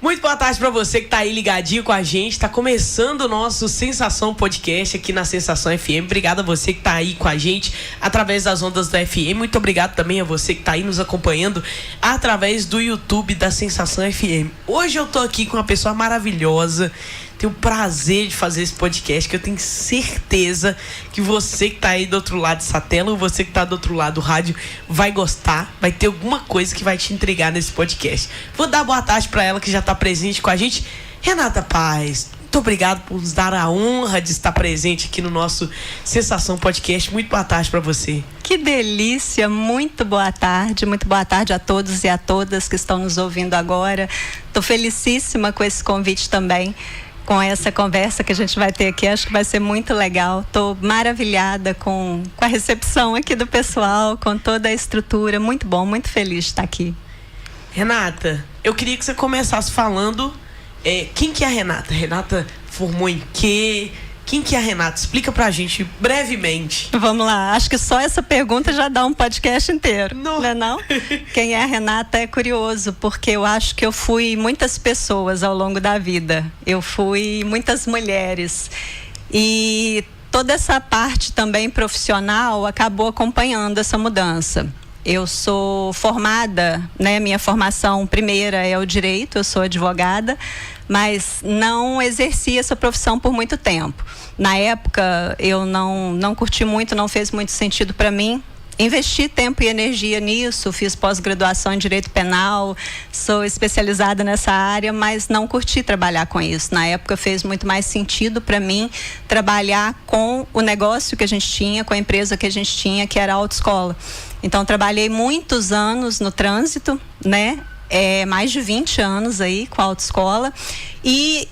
Muito boa tarde para você que tá aí ligadinho com a gente. Tá começando o nosso Sensação Podcast aqui na Sensação FM. Obrigado a você que tá aí com a gente através das ondas da FM. Muito obrigado também a você que tá aí nos acompanhando através do YouTube da Sensação FM. Hoje eu tô aqui com uma pessoa maravilhosa. Tenho o prazer de fazer esse podcast, que eu tenho certeza que você que tá aí do outro lado dessa tela, ou você que tá do outro lado do rádio, vai gostar, vai ter alguma coisa que vai te intrigar nesse podcast. Vou dar boa tarde para ela que já tá presente com a gente. Renata Paz, muito obrigado por nos dar a honra de estar presente aqui no nosso Sensação Podcast. Muito boa tarde para você. Que delícia, muito boa tarde a todos e a todas que estão nos ouvindo agora. Tô felicíssima com esse convite também. Com essa conversa que a gente vai ter aqui, acho que vai ser muito legal. Estou maravilhada com a recepção aqui do pessoal, com toda a estrutura. Muito bom, muito feliz de estar aqui. Renata, eu queria que você começasse falando quem que é a Renata? Renata formou em quê? Quem que é a Renata? Explica pra gente brevemente. Vamos lá, acho que só essa pergunta já dá um podcast inteiro, não é não? Quem é a Renata é curioso, porque eu acho que eu fui muitas pessoas ao longo da vida. Eu fui muitas mulheres. E toda essa parte também profissional acabou acompanhando essa mudança. Eu sou formada, né? Minha formação primeira é o direito, eu sou advogada, mas não exerci essa profissão por muito tempo. Na época, eu não curti muito, não fez muito sentido para mim. Investi tempo e energia nisso, fiz pós-graduação em Direito Penal, sou especializada nessa área, mas não curti trabalhar com isso. Na época fez muito mais sentido para mim trabalhar com o negócio que a gente tinha, com a empresa que a gente tinha, que era a autoescola. Então, trabalhei muitos anos no trânsito, né? Mais de 20 anos aí com a autoescola. E,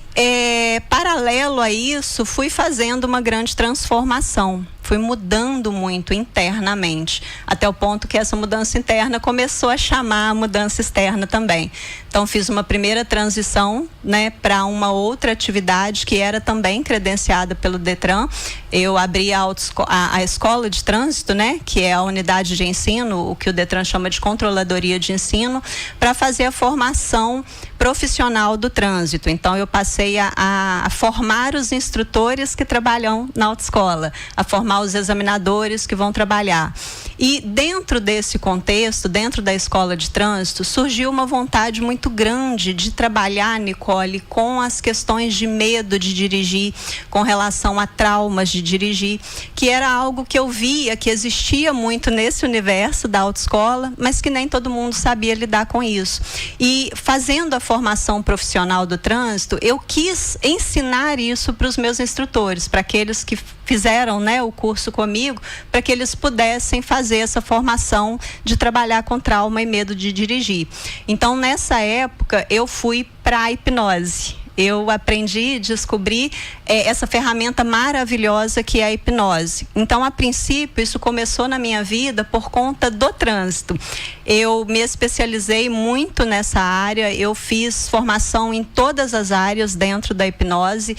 paralelo a isso, fui fazendo uma grande transformação. Fui mudando muito internamente, até o ponto que essa mudança interna começou a chamar a mudança externa também. Então, fiz uma primeira transição, né, para uma outra atividade que era também credenciada pelo Detran. Eu abri a escola de trânsito, né, que é a unidade de ensino, o que o Detran chama de controladoria de ensino, para fazer a formação profissional do trânsito. Então, eu passei a formar os instrutores que trabalham na autoescola, a formar os examinadores que vão trabalhar. E dentro desse contexto, dentro da escola de trânsito, surgiu uma vontade muito grande de trabalhar, Nicole, com as questões de medo de dirigir, com relação a traumas de dirigir, que era algo que eu via que existia muito nesse universo da autoescola, mas que nem todo mundo sabia lidar com isso. E fazendo a formação profissional do trânsito, eu quis ensinar isso para os meus instrutores, para aqueles que fizeram, né, o curso comigo, para que eles pudessem fazer essa formação de trabalhar com trauma e medo de dirigir. Então, nessa época, eu fui para a hipnose. Eu aprendi, descobri essa ferramenta maravilhosa que é a hipnose. Então, a princípio, isso começou na minha vida por conta do trânsito. Eu me especializei muito nessa área, eu fiz formação em todas as áreas dentro da hipnose,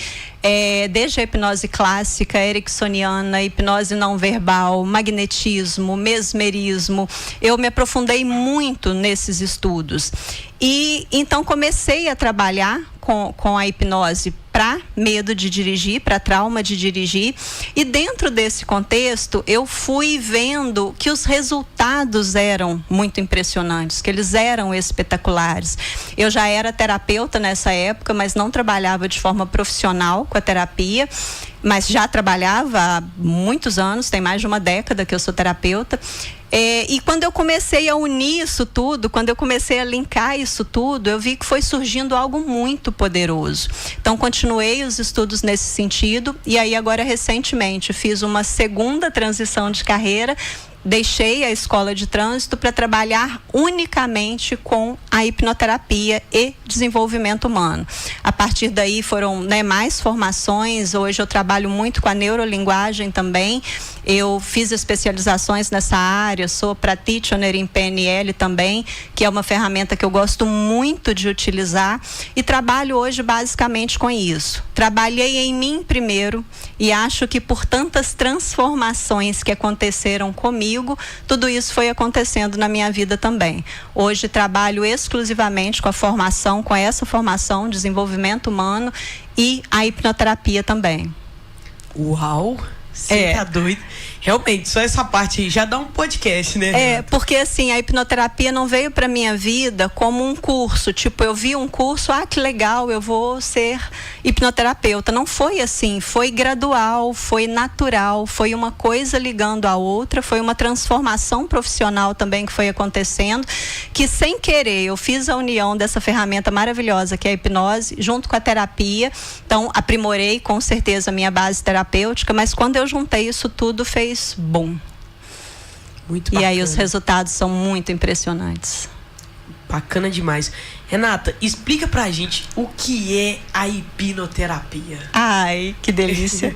desde a hipnose clássica, ericksoniana, hipnose não verbal, magnetismo, mesmerismo. Eu me aprofundei muito nesses estudos. E então comecei a trabalhar com a hipnose para medo de dirigir, para trauma de dirigir. E dentro desse contexto, eu fui vendo que os resultados eram muito impressionantes, que eles eram espetaculares. Eu já era terapeuta nessa época, mas não trabalhava de forma profissional com a terapia, mas já trabalhava há muitos anos, tem mais de uma década que eu sou terapeuta. E quando eu comecei a unir isso tudo, quando eu comecei a linkar isso tudo, eu vi que foi surgindo algo muito poderoso. Então, continuei os estudos nesse sentido e aí agora recentemente fiz uma segunda transição de carreira. Deixei a escola de trânsito para trabalhar unicamente com a hipnoterapia e desenvolvimento humano. A partir daí foram, né, mais formações. Hoje eu trabalho muito com a neurolinguagem também. Eu fiz especializações nessa área, sou practitioner em PNL também, que é uma ferramenta que eu gosto muito de utilizar e trabalho hoje basicamente com isso. Trabalhei em mim primeiro e acho que por tantas transformações que aconteceram comigo, comigo, tudo isso foi acontecendo na minha vida também. Hoje trabalho exclusivamente com a formação, com essa formação, desenvolvimento humano e a hipnoterapia também. Uau! Você tá doido? Realmente, só essa parte aí já dá um podcast, né? Porque assim, a hipnoterapia não veio pra minha vida como um curso. Tipo, eu vi um curso, que legal, eu vou ser hipnoterapeuta. Não foi assim, foi gradual, foi natural, foi uma coisa ligando a outra, foi uma transformação profissional também que foi acontecendo, que sem querer eu fiz a união dessa ferramenta maravilhosa que é a hipnose, junto com a terapia. Então, aprimorei com certeza a minha base terapêutica, mas quando eu juntei isso tudo, fez bom. Muito bacana. E aí os resultados são muito impressionantes. Bacana demais. Renata, explica pra gente o que é a hipnoterapia. Ai, que delícia.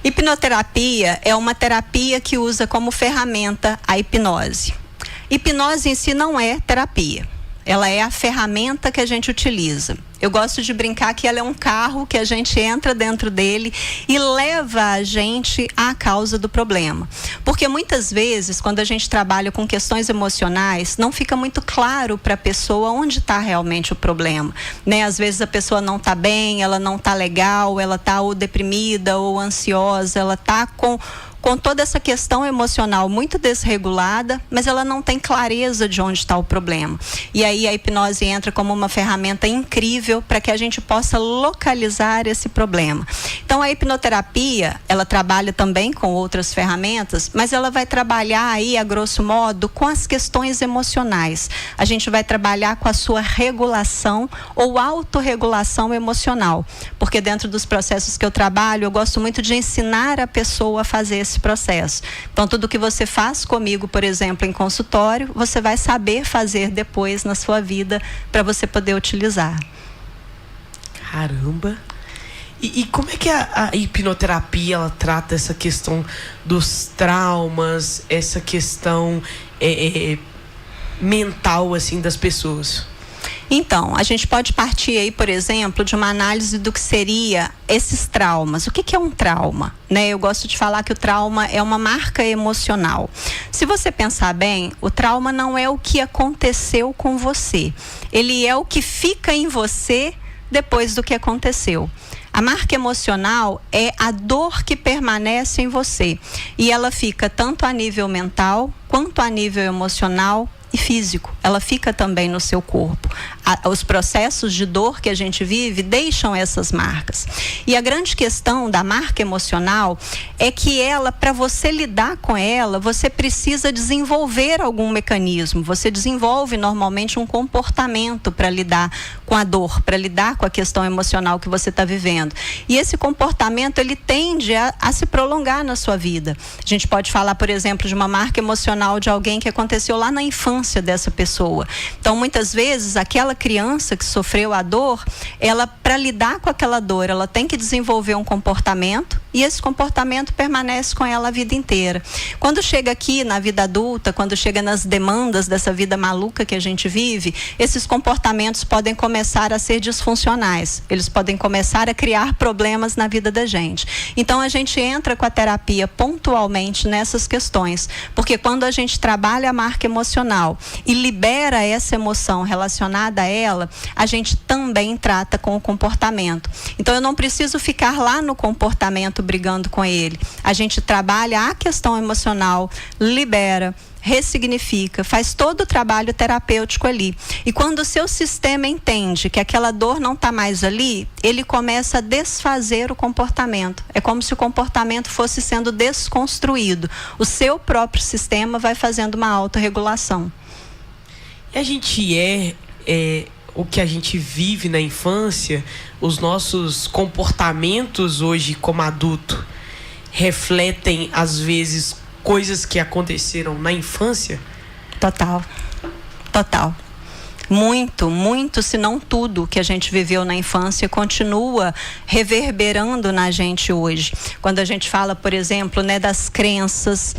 Hipnoterapia é uma terapia que usa como ferramenta a hipnose. Hipnose em si não é terapia. Ela é a ferramenta que a gente utiliza. Eu gosto de brincar que ela é um carro que a gente entra dentro dele e leva a gente à causa do problema. Porque muitas vezes, quando a gente trabalha com questões emocionais, não fica muito claro para a pessoa onde está realmente o problema, né? Às vezes a pessoa não está bem, ela não está legal, ela está ou deprimida ou ansiosa, ela está com toda essa questão emocional muito desregulada, mas ela não tem clareza de onde está o problema. E aí a hipnose entra como uma ferramenta incrível para que a gente possa localizar esse problema. Então a hipnoterapia, ela trabalha também com outras ferramentas, mas ela vai trabalhar aí, a grosso modo, com as questões emocionais. A gente vai trabalhar com a sua regulação ou autorregulação emocional. Porque dentro dos processos que eu trabalho, eu gosto muito de ensinar a pessoa a fazer esse processo. Então, tudo que você faz comigo, por exemplo, em consultório, você vai saber fazer depois na sua vida para você poder utilizar. Caramba! E como é que a hipnoterapia ela trata essa questão dos traumas, essa questão mental assim das pessoas? Então, a gente pode partir aí, por exemplo, de uma análise do que seria esses traumas. O que é um trauma? Né? Eu gosto de falar que o trauma é uma marca emocional. Se você pensar bem, o trauma não é o que aconteceu com você. Ele é o que fica em você depois do que aconteceu. A marca emocional é a dor que permanece em você. E ela fica tanto a nível mental, quanto a nível emocional e físico. Ela fica também no seu corpo. Os processos de dor que a gente vive deixam essas marcas. E a grande questão da marca emocional é que ela, para você lidar com ela, você precisa desenvolver algum mecanismo. Você desenvolve normalmente um comportamento para lidar com a dor, para lidar com a questão emocional que você está vivendo. E esse comportamento, ele tende a se prolongar na sua vida. A gente pode falar, por exemplo, de uma marca emocional de alguém que aconteceu lá na infância dessa pessoa. Então, muitas vezes, aquela criança que sofreu a dor, ela, para lidar com aquela dor, ela tem que desenvolver um comportamento e esse comportamento permanece com ela a vida inteira. Quando chega aqui na vida adulta, quando chega nas demandas dessa vida maluca que a gente vive, esses comportamentos podem começar a ser disfuncionais. Eles podem começar a criar problemas na vida da gente. Então, a gente entra com a terapia pontualmente nessas questões, porque quando a gente trabalha a marca emocional e libera essa emoção relacionada a ela, a gente também trata com o comportamento. Então, eu não preciso ficar lá no comportamento brigando com ele. A gente trabalha a questão emocional, libera, ressignifica, faz todo o trabalho terapêutico ali. E quando o seu sistema entende que aquela dor não está mais ali, ele começa a desfazer o comportamento. É como se o comportamento fosse sendo desconstruído. O seu próprio sistema vai fazendo uma autorregulação. E a gente o que a gente vive na infância, os nossos comportamentos hoje como adulto refletem às vezes coisas que aconteceram na infância? Total. Muito, se não tudo que a gente viveu na infância continua reverberando na gente hoje. Quando a gente fala, por exemplo, né, das crenças,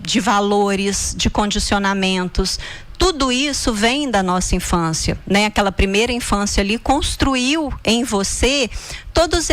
de valores, de condicionamentos, Tudo isso vem da nossa infância, né? Aquela primeira infância ali construiu em você todas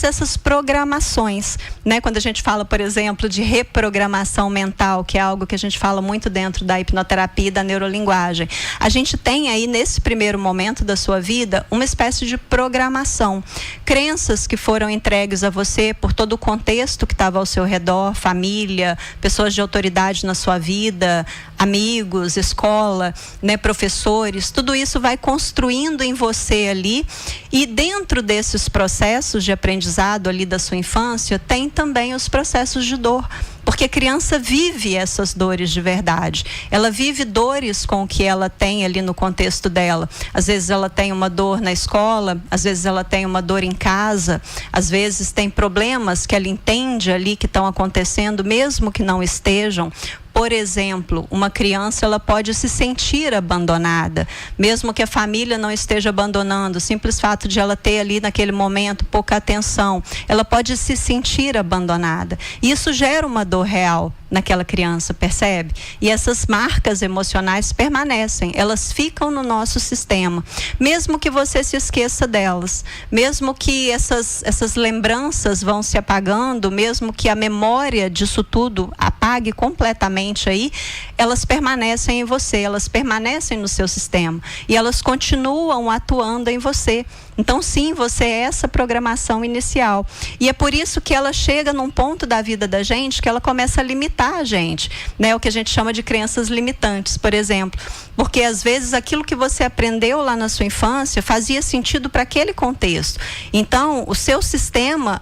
essas programações, né? Quando a gente fala, por exemplo, de reprogramação mental, que é algo que a gente fala muito dentro da hipnoterapia e da neurolinguagem, a gente tem aí nesse primeiro momento da sua vida uma espécie de programação, crenças que foram entregues a você por todo o contexto que estava ao seu redor, família, pessoas de autoridade na sua vida, amigos, escola, né, professores, tudo isso vai construindo em você ali, e dentro desses processos de aprendizado ali da sua infância, tem também os processos de dor, porque a criança vive essas dores de verdade. Ela vive dores com o que ela tem ali no contexto dela. Às vezes ela tem uma dor na escola, às vezes ela tem uma dor em casa, às vezes tem problemas que ela entende ali que estão acontecendo, mesmo que não estejam. Por exemplo, uma criança ela pode se sentir abandonada, mesmo que a família não esteja abandonando, o simples fato de ela ter ali naquele momento pouca atenção, ela pode se sentir abandonada. E isso gera uma dor real naquela criança, percebe? E essas marcas emocionais permanecem, elas ficam no nosso sistema, mesmo que você se esqueça delas, mesmo que essas lembranças vão se apagando, mesmo que a memória disso tudo apague completamente aí, elas permanecem em você, elas permanecem no seu sistema e elas continuam atuando em você. Então, sim, você é essa programação inicial. E é por isso que ela chega num ponto da vida da gente que ela começa a limitar a gente, né? O que a gente chama de crenças limitantes, por exemplo. Porque, às vezes, aquilo que você aprendeu lá na sua infância fazia sentido para aquele contexto. Então, o seu sistema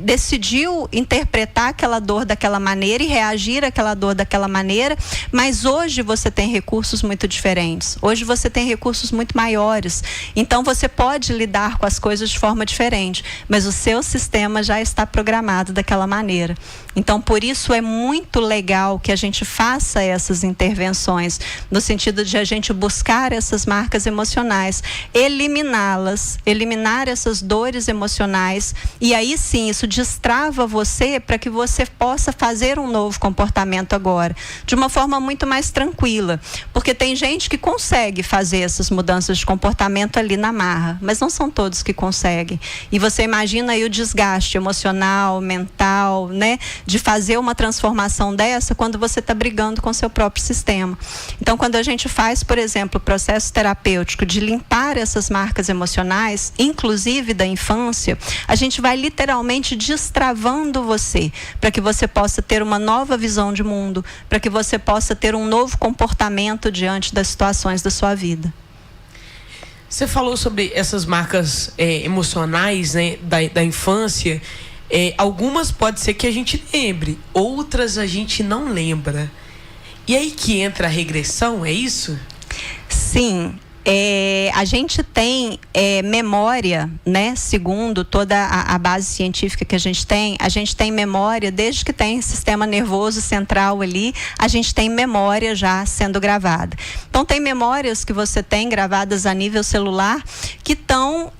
decidiu interpretar aquela dor daquela maneira e reagir àquela dor daquela maneira, mas hoje você tem recursos muito diferentes, hoje você tem recursos muito maiores, então você pode lidar com as coisas de forma diferente, mas o seu sistema já está programado daquela maneira. Então, por isso é muito legal que a gente faça essas intervenções, no sentido de a gente buscar essas marcas emocionais, eliminá-las, eliminar essas dores emocionais, e aí sim, isso destrava você para que você possa fazer um novo comportamento agora, de uma forma muito mais tranquila, porque tem gente que consegue fazer essas mudanças de comportamento ali na marra, mas não são todos que conseguem. E você imagina aí o desgaste emocional, mental, né, de fazer uma transformação dessa quando você está brigando com o seu próprio sistema. Então, quando a gente faz, por exemplo, o processo terapêutico de limpar essas marcas emocionais, inclusive da infância, a gente vai literalmente destravando você, para que você possa ter uma nova visão de mundo, para que você possa ter um novo comportamento diante das situações da sua vida. Você falou sobre essas marcas emocionais, né, da infância. Algumas pode ser que a gente lembre, outras a gente não lembra. E aí que entra a regressão, é isso? Sim. A gente tem memória, né? Segundo toda a base científica que a gente tem memória desde que tem sistema nervoso central ali, a gente tem memória já sendo gravada. Então, tem memórias que você tem gravadas a nível celular que estão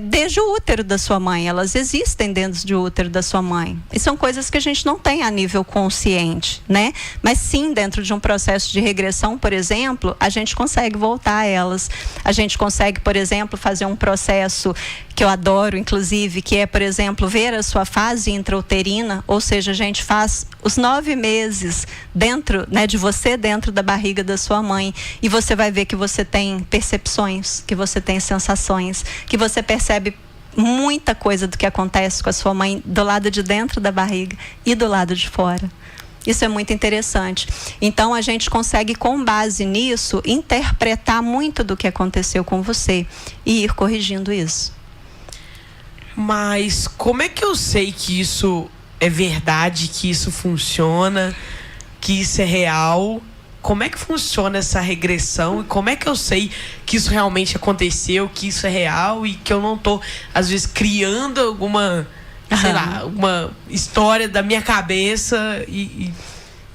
desde o útero da sua mãe, elas existem dentro do útero da sua mãe. E são coisas que a gente não tem a nível consciente, né? Mas sim, dentro de um processo de regressão, por exemplo, a gente consegue voltar a elas. A gente consegue, por exemplo, fazer um processo que eu adoro, inclusive, que é, por exemplo, ver a sua fase intrauterina, ou seja, a gente faz os 9 meses dentro, né, de você, dentro da barriga da sua mãe, e você vai ver que você tem percepções, que você tem sensações, que você percebe muita coisa do que acontece com a sua mãe do lado de dentro da barriga e do lado de fora. Isso é muito interessante. Então, a gente consegue, com base nisso, interpretar muito do que aconteceu com você e ir corrigindo isso. Mas como é que eu sei que isso é verdade, que isso funciona, que isso é real? Como é que funciona essa regressão e como é que eu sei que isso realmente aconteceu, que isso é real e que eu não tô, às vezes, criando alguma, sei lá, uma história da minha cabeça e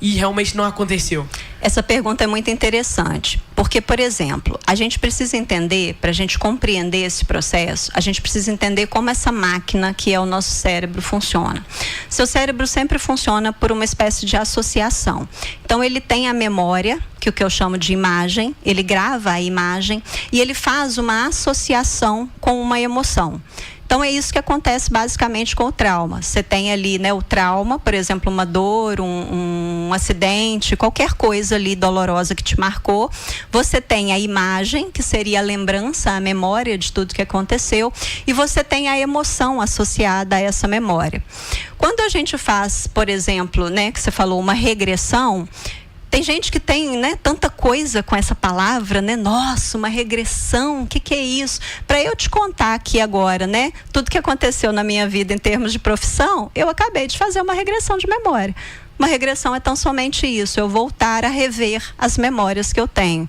realmente não aconteceu? Essa pergunta é muito interessante, porque, por exemplo, a gente precisa entender, para a gente compreender esse processo, a gente precisa entender como essa máquina que é o nosso cérebro funciona. Seu cérebro sempre funciona por uma espécie de associação. Então, ele tem a memória, que que eu chamo de imagem, ele grava a imagem e ele faz uma associação com uma emoção. Então, é isso que acontece basicamente com o trauma. Você tem ali, né, o trauma, por exemplo, uma dor, um acidente, qualquer coisa ali dolorosa que te marcou. Você tem a imagem, que seria a lembrança, a memória de tudo que aconteceu. E você tem a emoção associada a essa memória. Quando a gente faz, por exemplo, né, que você falou, uma regressão, tem gente que tem, né, tanta coisa com essa palavra, né? Nossa, uma regressão, o que é isso? Para eu te contar aqui agora, né, tudo que aconteceu na minha vida em termos de profissão, eu acabei de fazer uma regressão de memória. Uma regressão é tão somente isso, eu voltar a rever as memórias que eu tenho.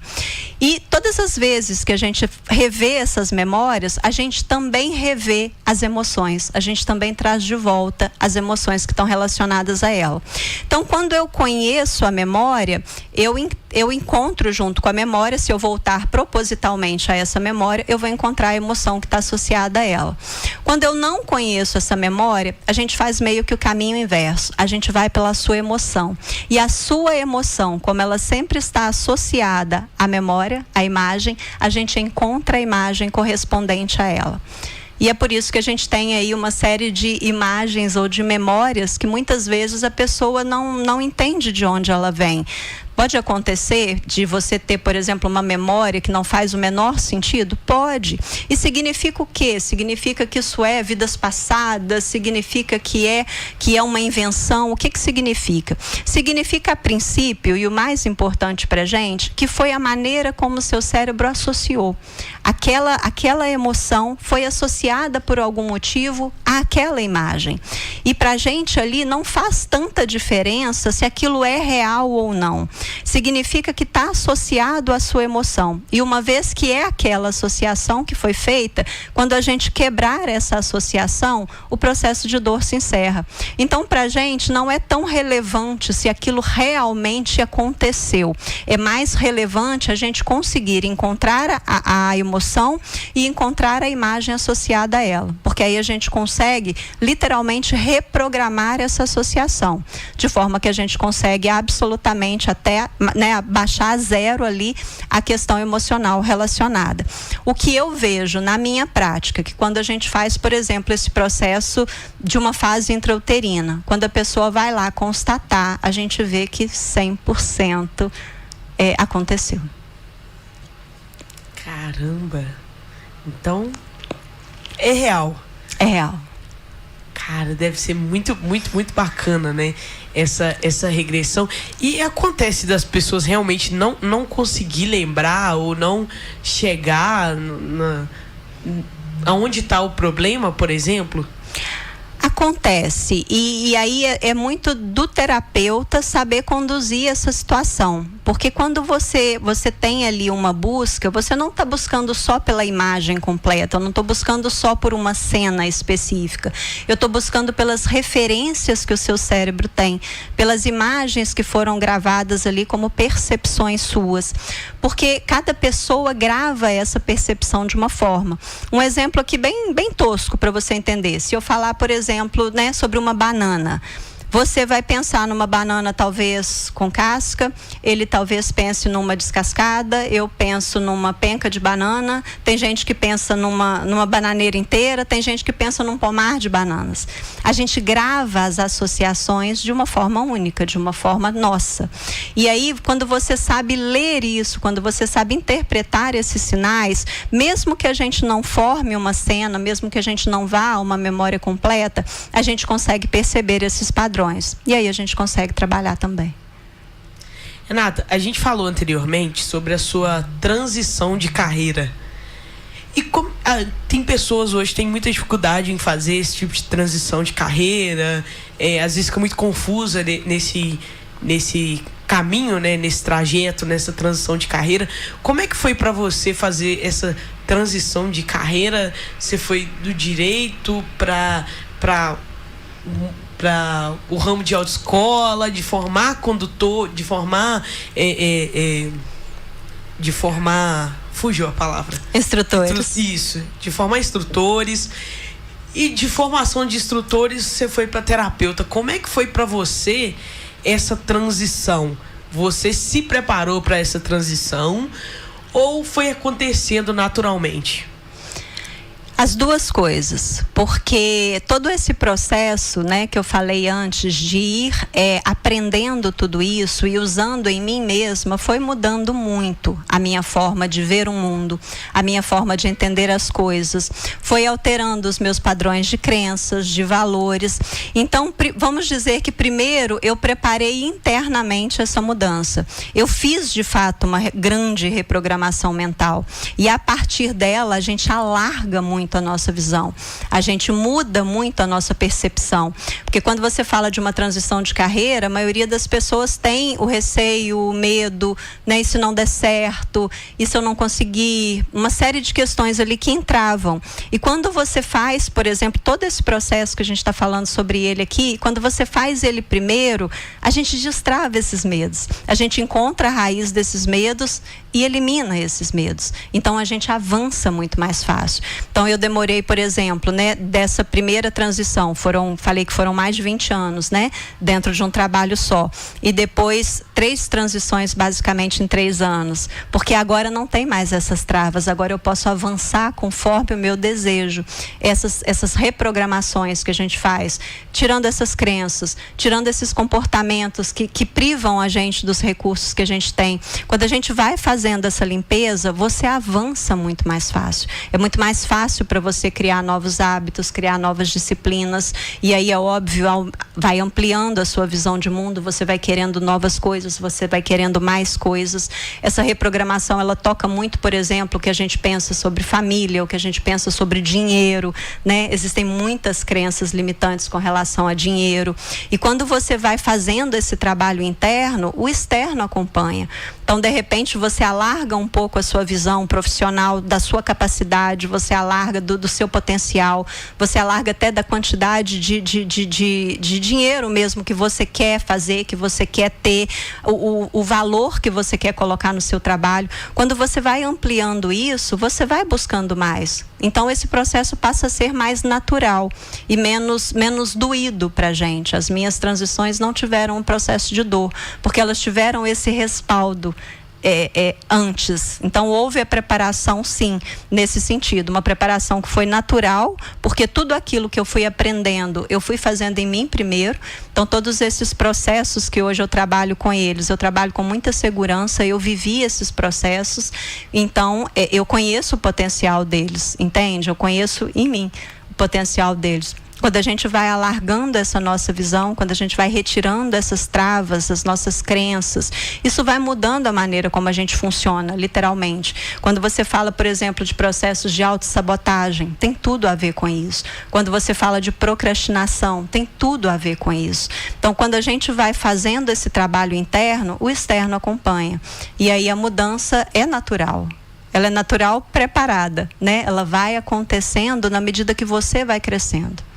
E todas as vezes que a gente revê essas memórias, a gente também revê as emoções. A gente também traz de volta as emoções que estão relacionadas a ela. Então, quando eu conheço a memória, eu encontro junto com a memória, se eu voltar propositalmente a essa memória, eu vou encontrar a emoção que está associada a ela. Quando eu não conheço essa memória, a gente faz meio que o caminho inverso. A gente vai pela sua emoção. E a sua emoção, como ela sempre está associada à memória, à imagem, a gente encontra a imagem correspondente a ela. E é por isso que a gente tem aí uma série de imagens ou de memórias que muitas vezes a pessoa não entende de onde ela vem. Pode acontecer de você ter, por exemplo, uma memória que não faz o menor sentido? Pode. E significa o quê? Significa que isso é vidas passadas? Significa que é uma invenção? O que significa? Significa, a princípio, e o mais importante para a gente, que foi a maneira como o seu cérebro associou. Aquela emoção foi associada por algum motivo àquela imagem. E para a gente ali não faz tanta diferença se aquilo é real ou não. Significa que está associado à sua emoção. E uma vez que é aquela associação que foi feita, quando a gente quebrar essa associação, o processo de dor se encerra. Então, para a gente, não é tão relevante se aquilo realmente aconteceu. É mais relevante a gente conseguir encontrar a emoção e encontrar a imagem associada a ela. Porque aí a gente consegue, literalmente, reprogramar essa associação. De forma que a gente consegue absolutamente até, né, baixar a zero ali a questão emocional relacionada. O que eu vejo na minha prática, que quando a gente faz, por exemplo, esse processo de uma fase intrauterina, quando a pessoa vai lá constatar, a gente vê que 100% aconteceu. Caramba! Então, é real. É real. Cara, deve ser muito, muito, muito bacana, né? Essa regressão. E acontece das pessoas realmente não conseguir lembrar ou não chegar aonde está o problema, por exemplo? Acontece, e aí é muito do terapeuta saber conduzir essa situação, porque quando você tem ali uma busca, você não está buscando só pela imagem completa, eu não estou buscando só por uma cena específica, eu estou buscando pelas referências que o seu cérebro tem, pelas imagens que foram gravadas ali como percepções suas, porque cada pessoa grava essa percepção de uma forma. Um exemplo aqui bem tosco para você entender, se eu falar, por exemplo, né, sobre uma banana. Você vai pensar numa banana talvez com casca, ele talvez pense numa descascada, eu penso numa penca de banana, tem gente que pensa numa bananeira inteira, tem gente que pensa num pomar de bananas. A gente grava as associações de uma forma única, de uma forma nossa. E aí, quando você sabe ler isso, quando você sabe interpretar esses sinais, mesmo que a gente não forme uma cena, mesmo que a gente não vá a uma memória completa, a gente consegue perceber esses padrões. E aí a gente consegue trabalhar também. Renata, a gente falou anteriormente sobre a sua transição de carreira. E tem pessoas hoje que têm muita dificuldade em fazer esse tipo de transição de carreira, às vezes fica muito confusa nesse caminho, né, nesse trajeto, nessa transição de carreira. Como é que foi para você fazer essa transição de carreira? Você foi do direito para o ramo de autoescola, de formar condutor, de formar fugiu a palavra. Instrutores. Isso, de formar instrutores. E de formação de instrutores, você foi para terapeuta. Como é que foi para você essa transição? Você se preparou para essa transição ou foi acontecendo naturalmente? As duas coisas, porque todo esse processo, né, que eu falei antes de ir aprendendo tudo isso e usando em mim mesma, foi mudando muito a minha forma de ver o mundo, a minha forma de entender as coisas, foi alterando os meus padrões de crenças, de valores. Então, vamos dizer que primeiro eu preparei internamente essa mudança. Eu fiz, de fato, uma grande reprogramação mental e a partir dela a gente alarga muito a nossa visão, a gente muda muito a nossa percepção, porque quando você fala de uma transição de carreira, a maioria das pessoas tem o receio, o medo, né? E se não der certo, e se eu não conseguir, uma série de questões ali que entravam. E quando você faz, por exemplo, todo esse processo que a gente está falando sobre ele aqui, quando você faz ele primeiro, a gente destrava esses medos, a gente encontra a raiz desses medos e elimina esses medos. Então a gente avança muito mais fácil. Então eu demorei, por exemplo, né, dessa primeira transição, falei que foram mais de 20 anos, né, dentro de um trabalho só. E depois 3 transições basicamente em 3 anos, porque agora não tem mais essas travas, agora eu posso avançar conforme o meu desejo. Essas reprogramações que a gente faz, tirando essas crenças, tirando esses comportamentos que privam a gente dos recursos que a gente tem. Quando a gente vai fazendo essa limpeza, você avança muito mais fácil. É muito mais fácil para você criar novos hábitos, criar novas disciplinas, e aí é óbvio, vai ampliando a sua visão de mundo, você vai querendo novas coisas, você vai querendo mais coisas. Essa reprogramação, ela toca muito, por exemplo, o que a gente pensa sobre família, o que a gente pensa sobre dinheiro, né? Existem muitas crenças limitantes com relação a dinheiro, e quando você vai fazendo esse trabalho interno, o externo acompanha. Então, de repente, você alarga um pouco a sua visão profissional, da sua capacidade, você alarga do seu potencial, você alarga até da quantidade de dinheiro mesmo que você quer fazer, que você quer ter, o valor que você quer colocar no seu trabalho. Quando você vai ampliando isso, você vai buscando mais. Então, esse processo passa a ser mais natural e menos doído para a gente. As minhas transições não tiveram um processo de dor, porque elas tiveram esse respaldo antes. Então houve a preparação, sim, nesse sentido, uma preparação que foi natural, porque tudo aquilo que eu fui aprendendo, eu fui fazendo em mim primeiro. Então todos esses processos que hoje eu trabalho com eles, eu trabalho com muita segurança, eu vivi esses processos, então eu conheço o potencial deles, entende? Eu conheço em mim o potencial deles. Quando a gente vai alargando essa nossa visão, quando a gente vai retirando essas travas, as nossas crenças, isso vai mudando a maneira como a gente funciona, literalmente. Quando você fala, por exemplo, de processos de autossabotagem, tem tudo a ver com isso. Quando você fala de procrastinação, tem tudo a ver com isso. Então, quando a gente vai fazendo esse trabalho interno, o externo acompanha. E aí a mudança é natural. Ela é natural, preparada, né? Ela vai acontecendo na medida que você vai crescendo.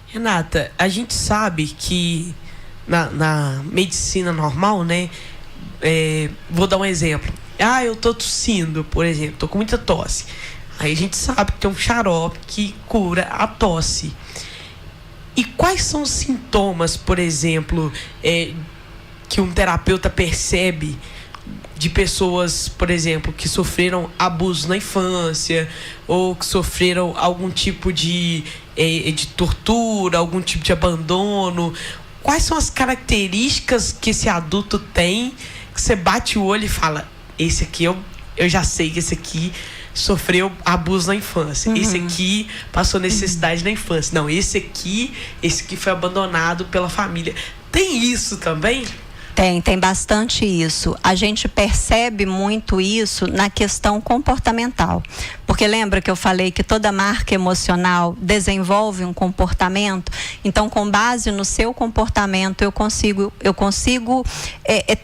Renata, a gente sabe que na medicina normal, né? Vou dar um exemplo. Eu tô tossindo, por exemplo, tô com muita tosse. Aí a gente sabe que tem um xarope que cura a tosse. E quais são os sintomas, por exemplo, que um terapeuta percebe de pessoas, por exemplo, que sofreram abuso na infância ou que sofreram algum tipo de tortura, algum tipo de abandono? Quais são as características que esse adulto tem, que você bate o olho e fala, esse aqui eu já sei que esse aqui sofreu abuso na infância, esse aqui passou necessidade na infância, não, esse aqui foi abandonado pela família. Tem isso também? Tem bastante isso. A gente percebe muito isso na questão comportamental. Porque lembra que eu falei que toda marca emocional desenvolve um comportamento? Então, com base no seu comportamento, eu consigo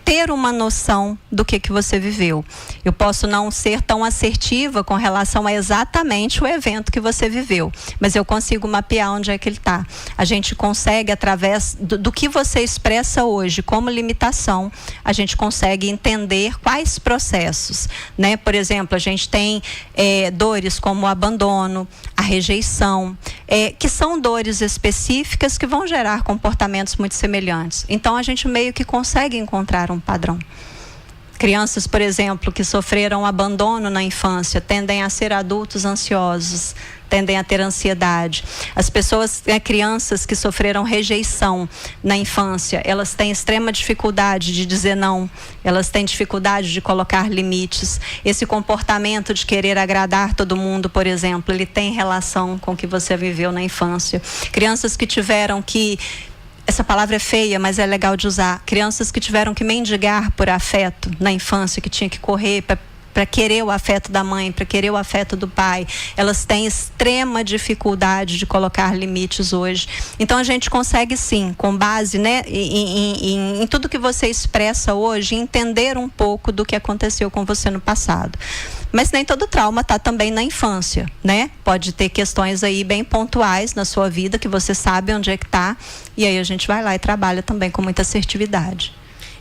ter uma noção do que você viveu. Eu posso não ser tão assertiva com relação a exatamente o evento que você viveu, mas eu consigo mapear onde é que ele está. A gente consegue, através do que você expressa hoje como limitação, meditação, a gente consegue entender quais processos, né? Por exemplo, a gente tem dores como o abandono, a rejeição, que são dores específicas que vão gerar comportamentos muito semelhantes. Então, a gente meio que consegue encontrar um padrão. Crianças, por exemplo, que sofreram abandono na infância, tendem a ser adultos ansiosos, tendem a ter ansiedade. As pessoas, crianças que sofreram rejeição na infância, elas têm extrema dificuldade de dizer não, elas têm dificuldade de colocar limites. Esse comportamento de querer agradar todo mundo, por exemplo, ele tem relação com o que você viveu na infância. Crianças que tiveram que... Essa palavra é feia, mas é legal de usar. Crianças que tiveram que mendigar por afeto na infância, que tinha que correr para querer o afeto da mãe, para querer o afeto do pai, elas têm extrema dificuldade de colocar limites hoje. Então a gente consegue sim, com base, né, em tudo que você expressa hoje, entender um pouco do que aconteceu com você no passado. Mas nem todo trauma está também na infância, né? Pode ter questões aí bem pontuais na sua vida, que você sabe onde é que está, e aí a gente vai lá e trabalha também com muita assertividade.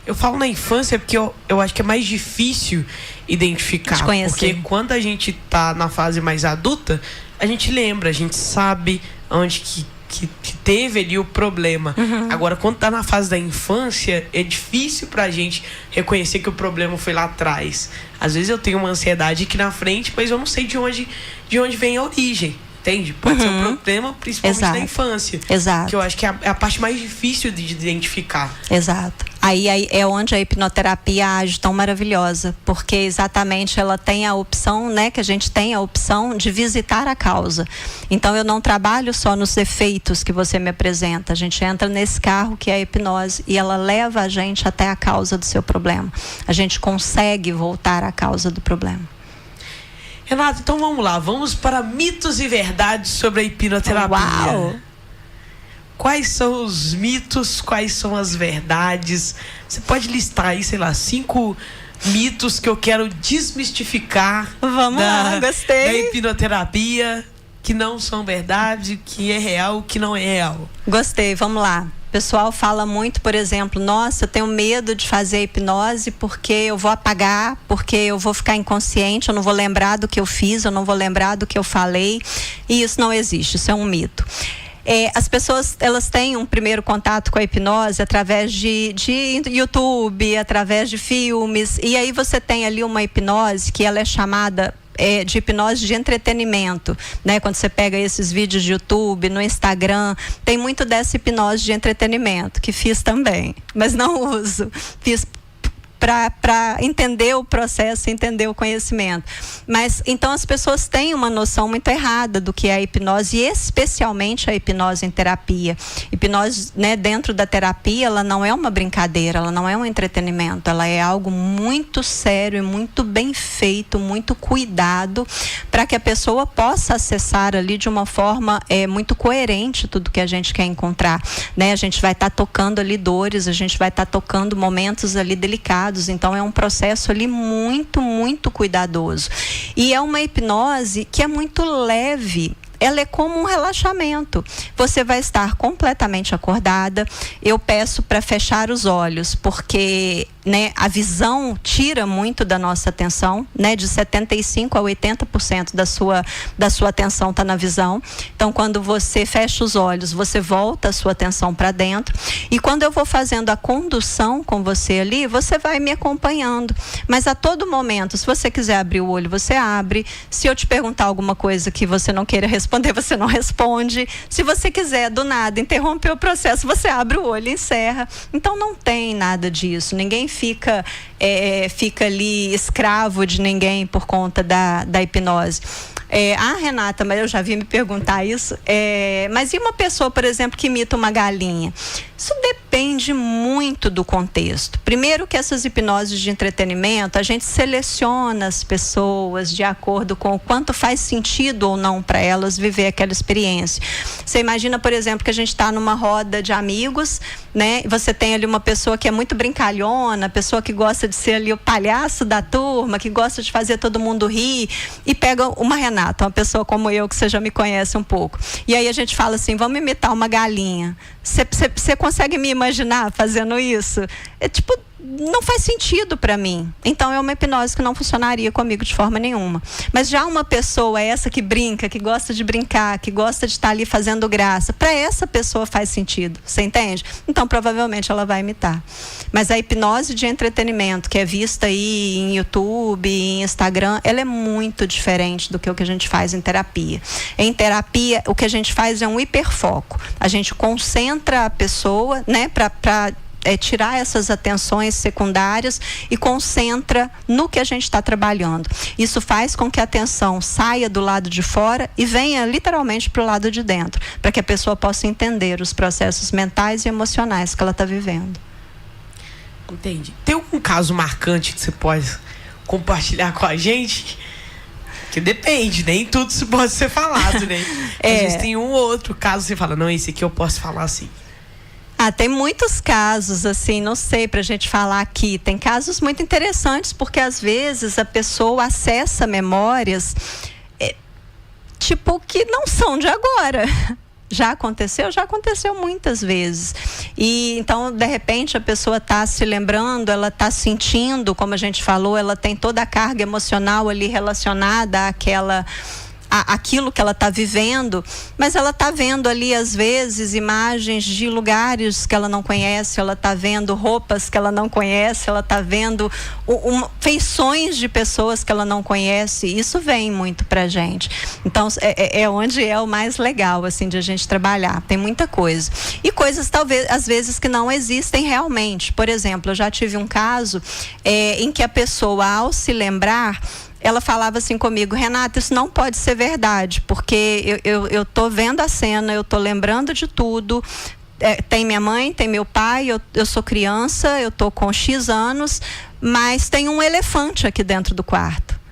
Eu falo na infância porque eu acho que é mais difícil identificar. Te conhecer. Porque quando a gente tá na fase mais adulta, a gente lembra, a gente sabe onde que teve ali o problema. Uhum. Agora, quando tá na fase da infância, é difícil pra gente reconhecer que o problema foi lá atrás. Às vezes eu tenho uma ansiedade aqui na frente, mas eu não sei de onde vem a origem. Entende? Pode ser um problema, principalmente na infância. Exato. Que eu acho que é a parte mais difícil de identificar. Exato. Aí é onde a hipnoterapia age tão maravilhosa, porque exatamente ela tem a opção, né, que a gente tem a opção de visitar a causa. Então eu não trabalho só nos efeitos que você me apresenta, a gente entra nesse carro que é a hipnose e ela leva a gente até a causa do seu problema. A gente consegue voltar à causa do problema. Renata, então vamos lá, vamos para mitos e verdades sobre a hipnoterapia. Uau! Quais são os mitos, quais são as verdades? Você pode listar aí, sei lá, 5 mitos que eu quero desmistificar. Vamos lá, gostei. Da hipnoterapia, que não são verdade, que é real, que não é real. Gostei, vamos lá. O pessoal fala muito, por exemplo, nossa, eu tenho medo de fazer hipnose porque eu vou apagar, porque eu vou ficar inconsciente, eu não vou lembrar do que eu fiz, eu não vou lembrar do que eu falei. E isso não existe, isso é um mito. As pessoas, elas têm um primeiro contato com a hipnose através de YouTube, através de filmes, e aí você tem ali uma hipnose que ela é chamada de hipnose de entretenimento, né? Quando você pega esses vídeos de YouTube, no Instagram, tem muito dessa hipnose de entretenimento, que fiz também, mas não uso. Fiz para entender o processo, entender o conhecimento. Mas, então, as pessoas têm uma noção muito errada do que é a hipnose, e especialmente a hipnose em terapia. Hipnose, né, dentro da terapia, ela não é uma brincadeira, ela não é um entretenimento, ela é algo muito sério e muito bem feito, muito cuidado, para que a pessoa possa acessar ali de uma forma muito coerente tudo que a gente quer encontrar, né? A gente vai estar tocando ali dores, a gente vai estar tocando momentos ali delicados. Então é um processo ali muito, muito cuidadoso. E é uma hipnose que é muito leve. Ela é como um relaxamento. Você vai estar completamente acordada. Eu peço para fechar os olhos, porque, né, a visão tira muito da nossa atenção, né? De 75% a 80% da sua atenção está na visão. Então, quando você fecha os olhos, você volta a sua atenção para dentro. E quando eu vou fazendo a condução com você ali, você vai me acompanhando. Mas a todo momento, se você quiser abrir o olho, você abre. Se eu te perguntar alguma coisa que você não queira responder, você não responde. Se você quiser, do nada, interromper o processo, você abre o olho e encerra. Então não tem nada disso. Ninguém fica ali escravo de ninguém por conta da hipnose. Renata, mas eu já vi me perguntar isso. Mas e uma pessoa, por exemplo, que imita uma galinha? Isso depende muito do contexto. Primeiro que essas hipnoses de entretenimento, a gente seleciona as pessoas de acordo com o quanto faz sentido ou não para elas viver aquela experiência. Você imagina, por exemplo, que a gente está numa roda de amigos, né? Você tem ali uma pessoa que é muito brincalhona, pessoa que gosta de ser ali o palhaço da turma, que gosta de fazer todo mundo rir, e pega uma Renata, uma pessoa como eu, que você já me conhece um pouco. E aí a gente fala assim, vamos imitar uma galinha. Você consegue me imaginar fazendo isso? É tipo, não faz sentido para mim. Então é uma hipnose que não funcionaria comigo de forma nenhuma. Mas já uma pessoa, essa que brinca, que gosta de brincar, que gosta de estar ali fazendo graça, para essa pessoa faz sentido, você entende? Então provavelmente ela vai imitar. Mas a hipnose de entretenimento, que é vista aí em YouTube, em Instagram, ela é muito diferente do que o que a gente faz em terapia. Em terapia, o que a gente faz é um hiperfoco. A gente concentra a pessoa, né, para tirar essas atenções secundárias e concentra no que a gente está trabalhando. Isso faz com que a atenção saia do lado de fora e venha literalmente para o lado de dentro, para que a pessoa possa entender os processos mentais e emocionais que ela está vivendo. Entendi. Tem algum caso marcante que você pode compartilhar com a gente? Que depende, nem tudo se pode ser falado, né? Às vezes tem um ou outro caso que você fala, não, esse aqui eu posso falar assim. Tem muitos casos, assim, não sei pra gente falar aqui. Tem casos muito interessantes, porque às vezes a pessoa acessa memórias, tipo, que não são de agora. Já aconteceu? Já aconteceu muitas vezes. E então, de repente, a pessoa está se lembrando, ela está sentindo, como a gente falou, ela tem toda a carga emocional ali relacionada aquilo que ela está vivendo, mas ela está vendo ali, às vezes, imagens de lugares que ela não conhece, ela está vendo roupas que ela não conhece, ela está vendo feições de pessoas que ela não conhece. Isso vem muito pra gente. Então, é onde é o mais legal, assim, de a gente trabalhar. Tem muita coisa. E coisas, talvez, às vezes, que não existem realmente. Por exemplo, eu já tive um caso em que a pessoa, ao se lembrar, ela falava assim comigo, Renata, isso não pode ser verdade, porque eu tô vendo a cena, eu tô lembrando de tudo, tem minha mãe, tem meu pai, eu sou criança, eu tô com X anos, mas tem um elefante aqui dentro do quarto.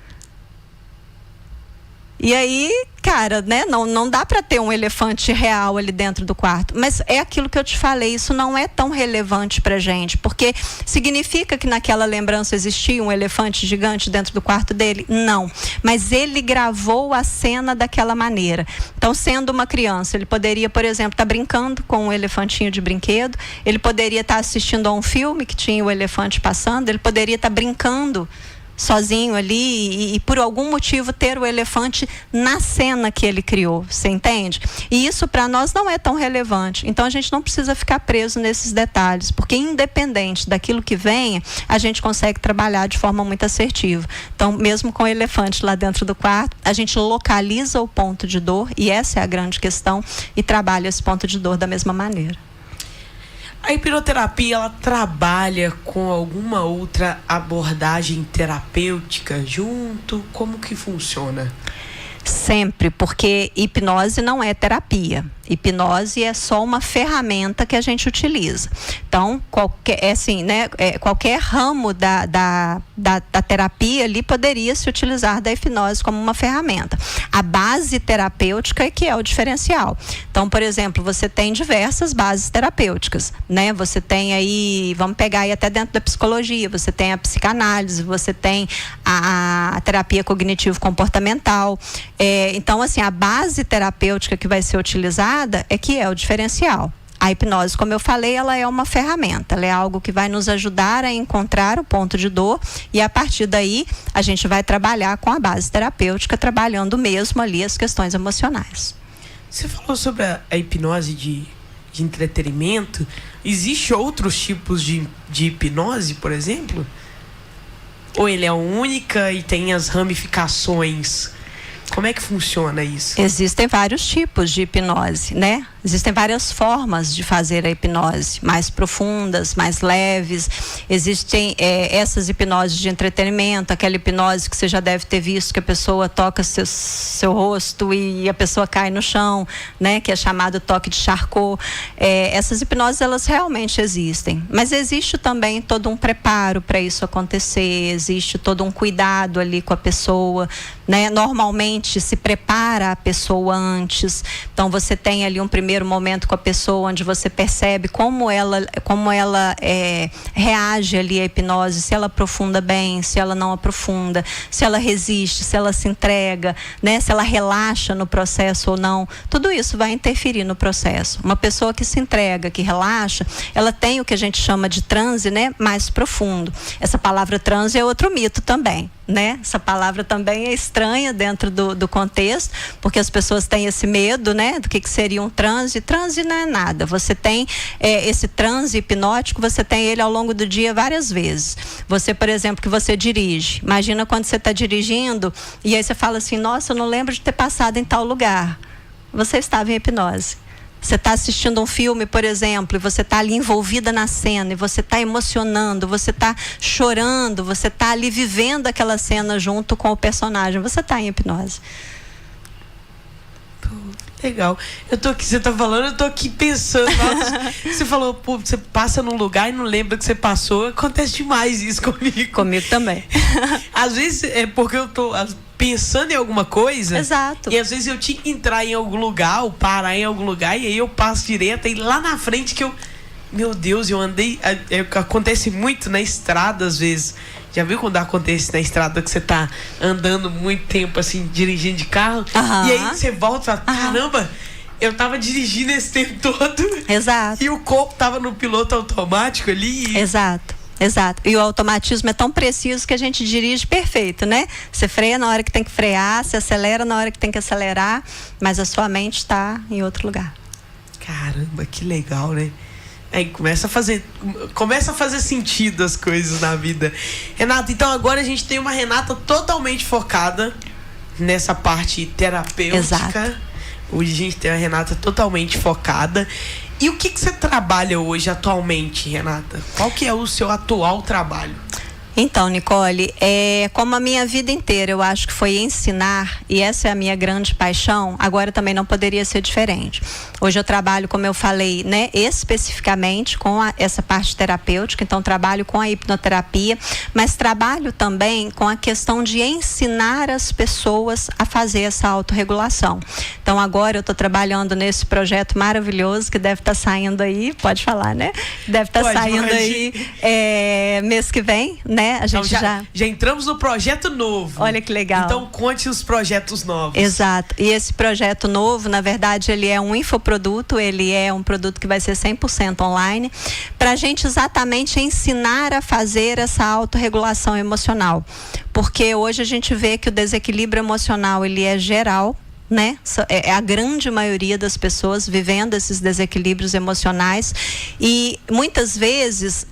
E aí, cara, né, não dá para ter um elefante real ali dentro do quarto. Mas é aquilo que eu te falei, isso não é tão relevante pra gente, porque significa que naquela lembrança existia um elefante gigante dentro do quarto dele? Não. Mas ele gravou a cena daquela maneira. Então, sendo uma criança, ele poderia, por exemplo, estar brincando com um elefantinho de brinquedo, ele poderia estar assistindo a um filme que tinha o elefante passando, ele poderia estar brincando sozinho ali e por algum motivo ter o elefante na cena que ele criou, você entende? E isso para nós não é tão relevante. Então a gente não precisa ficar preso nesses detalhes, porque independente daquilo que venha, a gente consegue trabalhar de forma muito assertiva. Então, mesmo com o elefante lá dentro do quarto, a gente localiza o ponto de dor, e essa é a grande questão, e trabalha esse ponto de dor da mesma maneira. A hipnoterapia, ela trabalha com alguma outra abordagem terapêutica junto? Como que funciona? Sempre, porque hipnose não é terapia. Hipnose é só uma ferramenta que a gente utiliza. Então, qualquer ramo da terapia ali poderia se utilizar da hipnose como uma ferramenta. A base terapêutica é que é o diferencial. Então, por exemplo, você tem diversas bases terapêuticas, né? Você tem aí, vamos pegar aí até dentro da psicologia, você tem a psicanálise, você tem a terapia cognitivo-comportamental. Então, assim, a base terapêutica que vai ser utilizada é que é o diferencial. A hipnose, como eu falei, ela é uma ferramenta, ela é algo que vai nos ajudar a encontrar o ponto de dor, e a partir daí a gente vai trabalhar com a base terapêutica, trabalhando mesmo ali as questões emocionais. Você falou sobre a hipnose de entretenimento. Existem outros tipos de hipnose, por exemplo? Ou ele é única e tem as ramificações? Como é que funciona isso? Existem vários tipos de hipnose, né? Existem várias formas de fazer a hipnose, mais profundas, mais leves. Existem essas hipnoses de entretenimento, aquela hipnose que você já deve ter visto, que a pessoa toca seu rosto e a pessoa cai no chão, né? Que é chamado toque de Charcot. Essas hipnoses, elas realmente existem. Mas existe também todo um preparo para isso acontecer, existe todo um cuidado ali com a pessoa, né? Normalmente normalmente se prepara a pessoa antes. Então você tem ali um primeiro momento com a pessoa onde você percebe como ela reage ali à hipnose, se ela aprofunda bem, se ela não aprofunda, se ela resiste, se ela se entrega, né? Se ela relaxa no processo ou não. Tudo isso vai interferir no processo. Uma pessoa que se entrega, que relaxa, ela tem o que a gente chama de transe, né? Mais profundo. Essa palavra transe é outro mito também, né? Essa palavra também é estranha dentro do contexto, porque as pessoas têm esse medo, né? Do que seria um transe. Transe não é nada. Você tem esse transe hipnótico, você tem ele ao longo do dia várias vezes. Você, por exemplo, que você dirige. Imagina quando você está dirigindo e aí você fala assim, nossa, eu não lembro de ter passado em tal lugar. Você estava em hipnose. Você está assistindo um filme, por exemplo, e você está ali envolvida na cena, e você está emocionando, você está chorando, você está ali vivendo aquela cena junto com o personagem. Você está em hipnose. Legal. Você tá falando, eu tô aqui pensando. Você falou, pô, você passa num lugar e não lembra que você passou. Acontece demais isso comigo. Comigo também. Às vezes é porque eu tô pensando em alguma coisa. Exato. E às vezes eu tinha que entrar em algum lugar ou parar em algum lugar e aí eu passo direto e lá na frente que eu... Meu Deus, eu andei... Acontece muito na estrada às vezes. Já viu quando acontece na estrada que você tá andando muito tempo assim, dirigindo de carro? E aí você volta e fala, caramba, eu tava dirigindo esse tempo todo. Exato. E o corpo tava no piloto automático ali. Exato. Exato. E o automatismo é tão preciso que a gente dirige perfeito, né? Você freia na hora que tem que frear, você acelera na hora que tem que acelerar, mas a sua mente está em outro lugar. Caramba, que legal, né? Aí começa a fazer sentido as coisas na vida. Renata, então agora a gente tem uma Renata totalmente focada nessa parte terapêutica. Exato. Hoje a gente tem a Renata totalmente focada. E o que você trabalha hoje atualmente, Renata? Qual que é o seu atual trabalho? Então, Nicole, como a minha vida inteira eu acho que foi ensinar, e essa é a minha grande paixão, agora também não poderia ser diferente. Hoje eu trabalho, como eu falei, né, especificamente com essa parte terapêutica, então trabalho com a hipnoterapia, mas trabalho também com a questão de ensinar as pessoas a fazer essa autorregulação. Então agora eu estou trabalhando nesse projeto maravilhoso que deve estar saindo aí, pode falar, né? Deve estar saindo aí mês que vem, né? A gente então já entramos no projeto novo. Olha que legal. Então conte os projetos novos. Exato. E esse projeto novo, na verdade, ele é um infoproduto, ele é um produto que vai ser 100% online, para a gente exatamente ensinar a fazer essa autorregulação emocional. Porque hoje a gente vê que o desequilíbrio emocional, ele é geral, né? É a grande maioria das pessoas vivendo esses desequilíbrios emocionais e muitas vezes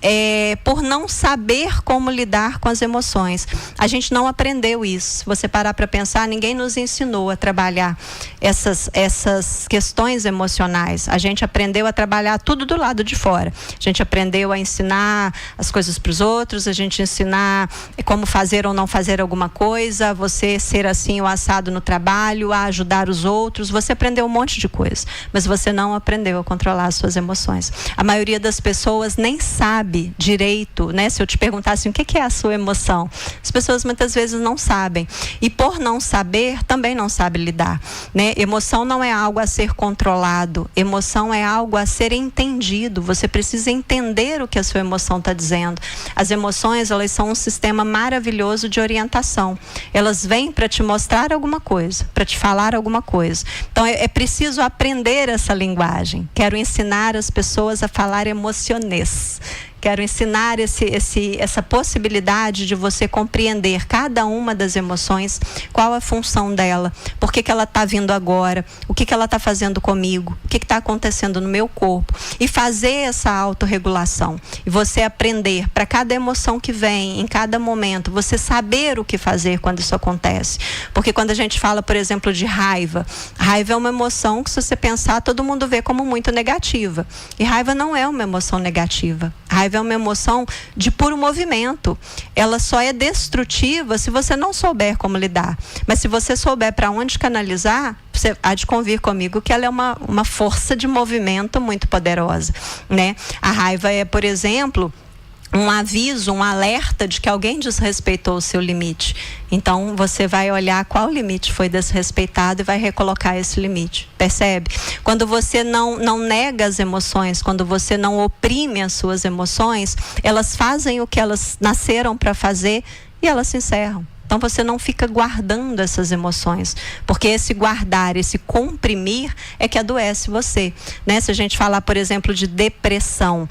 por não saber como lidar com as emoções. A gente não aprendeu isso. Se você parar para pensar, ninguém nos ensinou a trabalhar essas questões emocionais. A gente aprendeu a trabalhar tudo do lado de fora. A gente aprendeu a ensinar as coisas para os outros, a gente ensinar como fazer ou não fazer alguma coisa, você ser assim ou assado no trabalho, a ajudar os outros, você aprendeu um monte de coisa, mas você não aprendeu a controlar as suas emoções. A maioria das pessoas nem sabe direito, né? Se eu te perguntar assim, o que é a sua emoção? As pessoas muitas vezes não sabem. E por não saber, também não sabe lidar, né? Emoção não é algo a ser controlado, emoção é algo a ser entendido. Você precisa entender o que a sua emoção está dizendo. As emoções, elas são um sistema maravilhoso de orientação. Elas vêm para te mostrar alguma coisa, para te falar alguma coisa. Então é preciso aprender essa linguagem. Quero ensinar as pessoas a falar emocionês. Quero ensinar essa possibilidade de você compreender cada uma das emoções, qual a função dela, por que ela está vindo agora, o que ela está fazendo comigo, o que está acontecendo no meu corpo, e fazer essa autorregulação. E você aprender para cada emoção que vem, em cada momento, você saber o que fazer quando isso acontece. Porque quando a gente fala, por exemplo, de raiva é uma emoção que, se você pensar, todo mundo vê como muito negativa. E raiva não é uma emoção negativa. Raiva é uma emoção de puro movimento. Ela só é destrutiva se você não souber como lidar. Mas se você souber para onde canalizar, você há de convir comigo que ela é uma força de movimento muito poderosa, né? A raiva é, por exemplo, um aviso, um alerta de que alguém desrespeitou o seu limite. Então, você vai olhar qual limite foi desrespeitado e vai recolocar esse limite. Percebe? Quando você não nega as emoções, quando você não oprime as suas emoções, elas fazem o que elas nasceram para fazer e elas se encerram. Então, você não fica guardando essas emoções, porque esse guardar, esse comprimir é que adoece você, né? Se a gente falar, por exemplo, de depressão,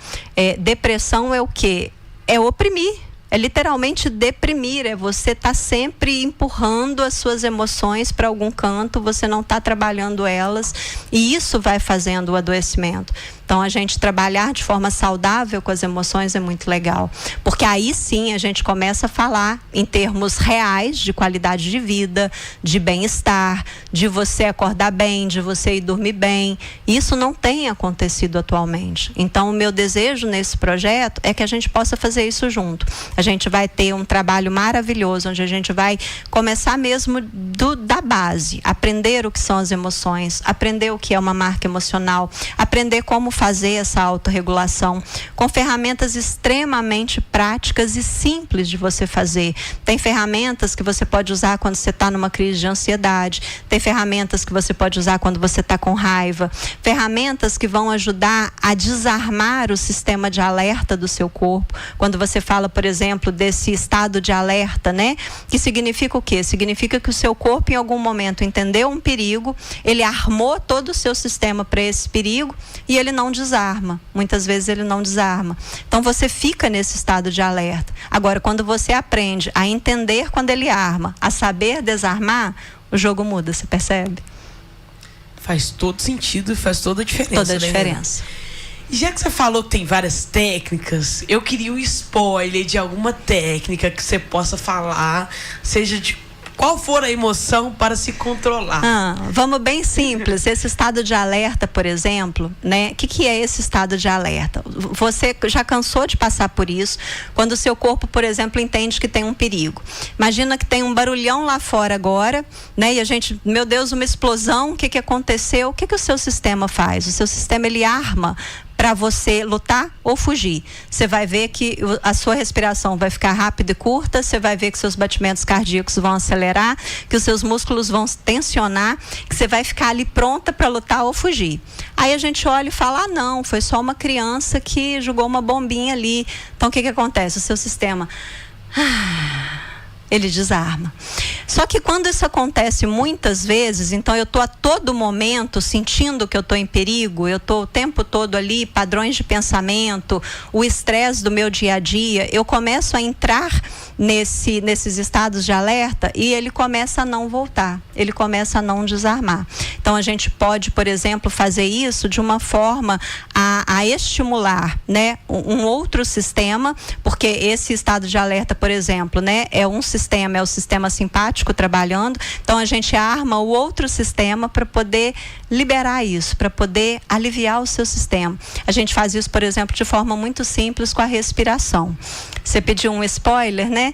depressão é o quê? É oprimir, é literalmente deprimir, é você estar sempre empurrando as suas emoções para algum canto, você não está trabalhando elas, e isso vai fazendo o adoecimento. Então, a gente trabalhar de forma saudável com as emoções é muito legal. Porque aí sim a gente começa a falar em termos reais de qualidade de vida, de bem-estar, de você acordar bem, de você ir dormir bem. Isso não tem acontecido atualmente. Então, o meu desejo nesse projeto é que a gente possa fazer isso junto. A gente vai ter um trabalho maravilhoso, onde a gente vai começar mesmo da base. Aprender o que são as emoções, aprender o que é uma marca emocional, aprender como fazer essa autorregulação com ferramentas extremamente práticas e simples de você fazer. Tem ferramentas que você pode usar quando você está numa crise de ansiedade, tem ferramentas que você pode usar quando você está com raiva, ferramentas que vão ajudar a desarmar o sistema de alerta do seu corpo. Quando você fala, por exemplo, desse estado de alerta, né? Que significa o quê? Significa que o seu corpo em algum momento entendeu um perigo, ele armou todo o seu sistema para esse perigo e ele não desarma. Muitas vezes ele não desarma. Então você fica nesse estado de alerta. Agora, quando você aprende a entender quando ele arma, a saber desarmar, o jogo muda, você percebe? Faz todo sentido e faz toda a diferença. Toda a diferença. E já que você falou que tem várias técnicas, eu queria um spoiler de alguma técnica que você possa falar, seja de qual for a emoção para se controlar. Vamos bem simples. Esse estado de alerta, por exemplo, né? O que é esse estado de alerta? Você já cansou de passar por isso quando o seu corpo, por exemplo, entende que tem um perigo. Imagina que tem um barulhão lá fora agora, né? E a gente, meu Deus, uma explosão, o que aconteceu? O que o seu sistema faz? O seu sistema, ele arma para você lutar ou fugir. Você vai ver que a sua respiração vai ficar rápida e curta, você vai ver que seus batimentos cardíacos vão acelerar, que os seus músculos vão tensionar, que você vai ficar ali pronta para lutar ou fugir. Aí a gente olha e fala, não, foi só uma criança que jogou uma bombinha ali. Então o que acontece? O seu sistema ele desarma. Só que quando isso acontece muitas vezes, então eu estou a todo momento sentindo que eu estou em perigo, eu estou o tempo todo ali, padrões de pensamento, o estresse do meu dia a dia, eu começo a entrar nesses estados de alerta e ele começa a não voltar, ele começa a não desarmar. Então a gente pode, por exemplo, fazer isso de uma forma a estimular, né, um outro sistema, porque esse estado de alerta, por exemplo, né, é o sistema simpático trabalhando, então a gente arma o outro sistema para poder liberar isso, para poder aliviar o seu sistema. A gente faz isso, por exemplo, de forma muito simples com a respiração. Você pediu um spoiler, né?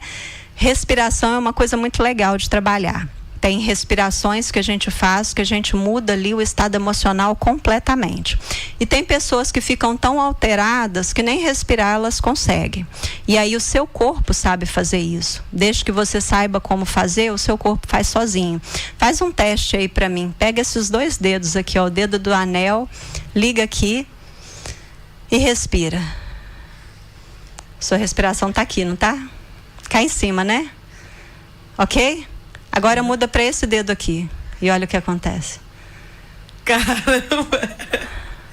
Respiração é uma coisa muito legal de trabalhar. Tem respirações que a gente faz, que a gente muda ali o estado emocional completamente. E tem pessoas que ficam tão alteradas que nem respirar elas conseguem. E aí o seu corpo sabe fazer isso. Desde que você saiba como fazer, o seu corpo faz sozinho. Faz um teste aí pra mim. Pega esses 2 dedos aqui, ó, o dedo do anel, liga aqui e respira. Sua respiração tá aqui, não tá? Cá em cima, né? Ok? Agora muda para esse dedo aqui. E olha o que acontece. Caramba!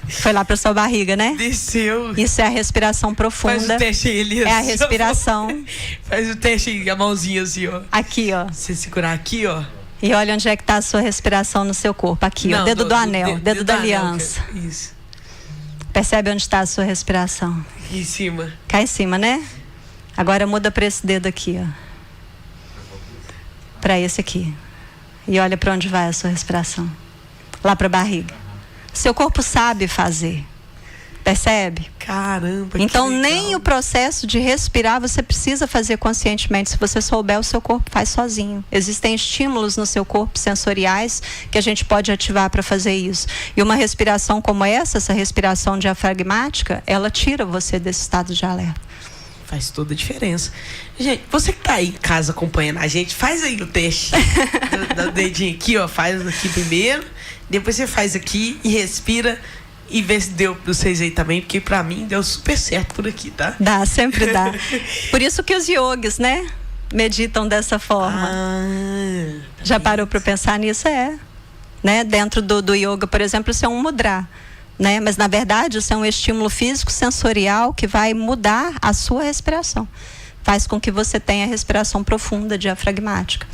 Foi lá para sua barriga, né? Desceu. Isso é a respiração profunda. Faz o teste aí, Elias. É a respiração. Faz o teste aí, a mãozinha assim, ó. Aqui, ó. Você segurar aqui, ó. E olha onde é que tá a sua respiração no seu corpo. Aqui, não, ó. Dedo do anel, dedo da aliança. Anel, isso. Percebe onde está a sua respiração? Aqui em cima. Cá em cima, né? Agora muda para esse dedo aqui, ó. Para esse aqui. E olha para onde vai a sua respiração. Lá para a barriga. Seu corpo sabe fazer. Percebe? Caramba, então que legal. Nem o processo de respirar você precisa fazer conscientemente. Se você souber, o seu corpo faz sozinho. Existem estímulos no seu corpo sensoriais que a gente pode ativar para fazer isso. E uma respiração como essa respiração diafragmática, ela tira você desse estado de alerta. Faz toda a diferença. Gente, você que tá aí em casa acompanhando a gente, faz aí o teste do dedinho aqui, ó. Faz aqui primeiro, depois você faz aqui e respira e vê se deu pra vocês aí também, porque pra mim deu super certo por aqui, tá? Dá, sempre dá. Por isso que os yogis, né, meditam dessa forma. Já parou pra pensar nisso? Né? Dentro do yoga, por exemplo, isso é um mudra. Né? Mas, na verdade, isso é um estímulo físico sensorial que vai mudar a sua respiração. Faz com que você tenha respiração profunda, diafragmática.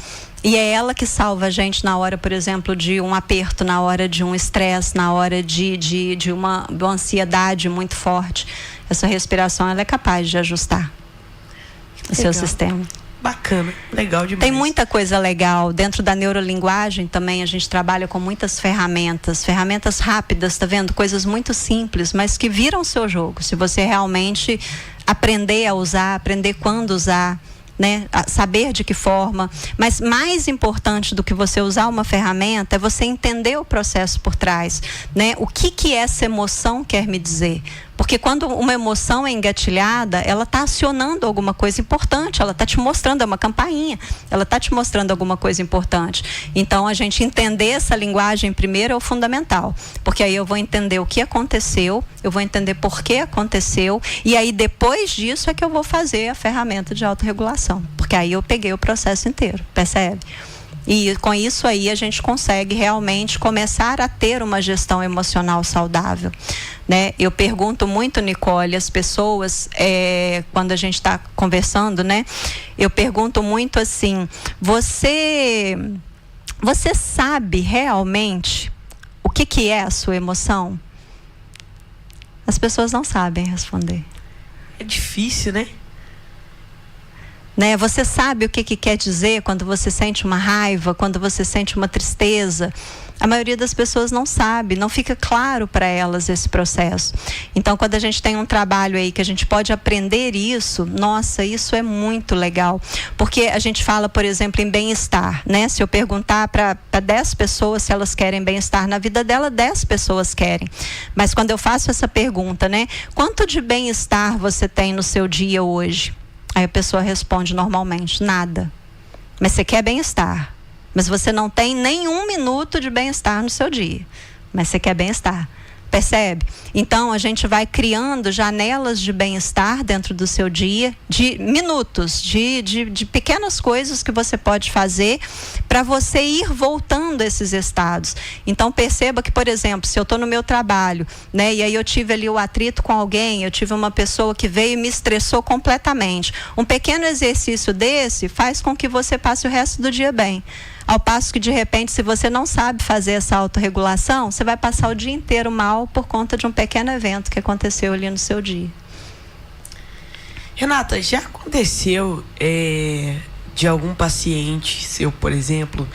E é ela que salva a gente na hora, por exemplo, de um aperto, na hora de um estresse, na hora de uma ansiedade muito forte. Essa respiração, ela é capaz de ajustar o seu sistema. Bacana, legal demais. Tem muita coisa legal. Dentro da neurolinguagem também a gente trabalha com muitas ferramentas rápidas, tá vendo? Coisas muito simples, mas que viram seu jogo. Se você realmente aprender a usar, aprender quando usar, né? Saber de que forma. Mas mais importante do que você usar uma ferramenta é você entender o processo por trás, né? O que essa emoção quer me dizer? Porque quando uma emoção é engatilhada, ela está acionando alguma coisa importante, ela está te mostrando, é uma campainha, ela está te mostrando alguma coisa importante. Então, a gente entender essa linguagem primeiro é o fundamental, porque aí eu vou entender o que aconteceu, eu vou entender por que aconteceu, e aí depois disso é que eu vou fazer a ferramenta de autorregulação, porque aí eu peguei o processo inteiro, percebe? E com isso aí a gente consegue realmente começar a ter uma gestão emocional saudável, né? Eu pergunto muito, Nicole, as pessoas, quando a gente está conversando, né? Eu pergunto muito assim, você sabe realmente o que é a sua emoção? As pessoas não sabem responder. É difícil, né? Né? Você sabe o que quer dizer quando você sente uma raiva, quando você sente uma tristeza? A maioria das pessoas não sabe, não fica claro para elas esse processo. Então, quando a gente tem um trabalho aí que a gente pode aprender isso, nossa, isso é muito legal. Porque a gente fala, por exemplo, em bem-estar, né? Se eu perguntar para 10 pessoas se elas querem bem-estar na vida dela, 10 pessoas querem. Mas quando eu faço essa pergunta, né? Quanto de bem-estar você tem no seu dia hoje? Aí a pessoa responde normalmente, nada. Mas você quer bem-estar. Mas você não tem nem 1 minuto de bem-estar no seu dia. Mas você quer bem-estar. Percebe? Então, a gente vai criando janelas de bem-estar dentro do seu dia, de minutos, de pequenas coisas que você pode fazer para você ir voltando a esses estados. Então, perceba que, por exemplo, se eu estou no meu trabalho, né, e aí eu tive ali o atrito com alguém, eu tive uma pessoa que veio e me estressou completamente. Um pequeno exercício desse faz com que você passe o resto do dia bem. Ao passo que, de repente, se você não sabe fazer essa autorregulação, você vai passar o dia inteiro mal por conta de um pequeno evento que aconteceu ali no seu dia. Renata, já aconteceu de algum paciente seu, por exemplo,